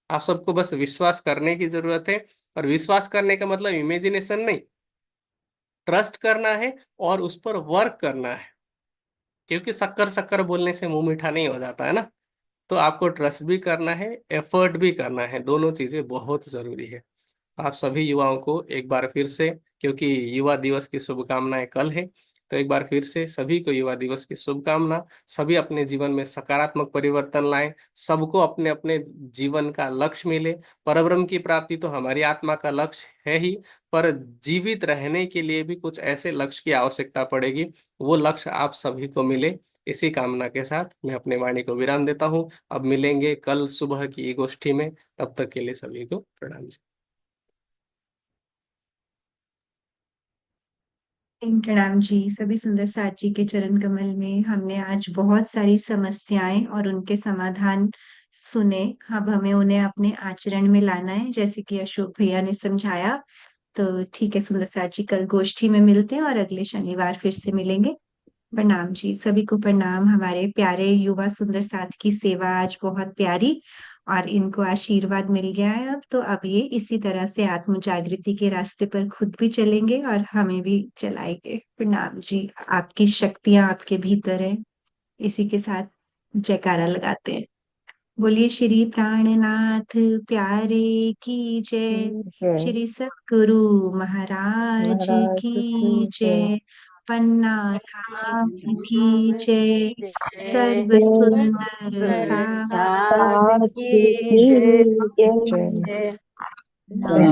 आप सबको बस विश्वास करने की जरूरत है। और विश्वास करने का मतलब इमेजिनेशन नहीं, ट्रस्ट करना है और उस पर वर्क करना है। क्योंकि शक्कर शक्कर बोलने से मुंह मीठा नहीं हो जाता है ना। तो आपको ट्रस्ट भी करना है, एफर्ट भी करना है, दोनों चीजें बहुत जरूरी है। आप सभी युवाओं को एक बार फिर से, क्योंकि युवा दिवस की शुभकामनाएं कल है, तो एक बार फिर से सभी को युवा दिवस की शुभकामना। सभी अपने जीवन में सकारात्मक परिवर्तन लाएं, सबको अपने अपने जीवन का लक्ष्य मिले। परब्रह्म की प्राप्ति तो हमारी आत्मा का लक्ष्य है ही, पर जीवित रहने के लिए भी कुछ ऐसे लक्ष्य की आवश्यकता पड़ेगी, वो लक्ष्य आप सभी को मिले। इसी कामना के साथ मैं अपने वाणी को विराम देता हूँ। अब मिलेंगे कल सुबह की गोष्ठी में, तब तक के लिए सभी को प्रणाम जी।
प्रणाम जी। सभी सुंदर साथ जी के चरण कमल में हमने आज बहुत सारी समस्याएं और उनके समाधान सुने। अब हमें उन्हें अपने आचरण में लाना है, जैसे कि अशोक भैया ने समझाया। तो ठीक है सुंदर साथ जी, कल गोष्ठी में मिलते हैं और अगले शनिवार फिर से मिलेंगे। प्रणाम जी, सभी को प्रणाम। हमारे प्यारे युवा सुंदर साथ की सेवा आज बहुत प्यारी, और इनको आशीर्वाद मिल गया है। अब तो अब ये इसी तरह से आत्म जागृति के रास्ते पर खुद भी चलेंगे और हमें भी चलाएंगे। प्रणाम जी, आपकी शक्तियां आपके भीतर है। इसी के साथ जयकारा लगाते हैं। बोलिए श्री प्राणनाथ प्यारे की जय।
जय
श्री सद्गुरु महाराज
महाराज
की
की जय।
जय। पन्ना धाम की जय। सर्व सुंदर
जय
साथ
साथ
की
की
जय।
जय।
जय।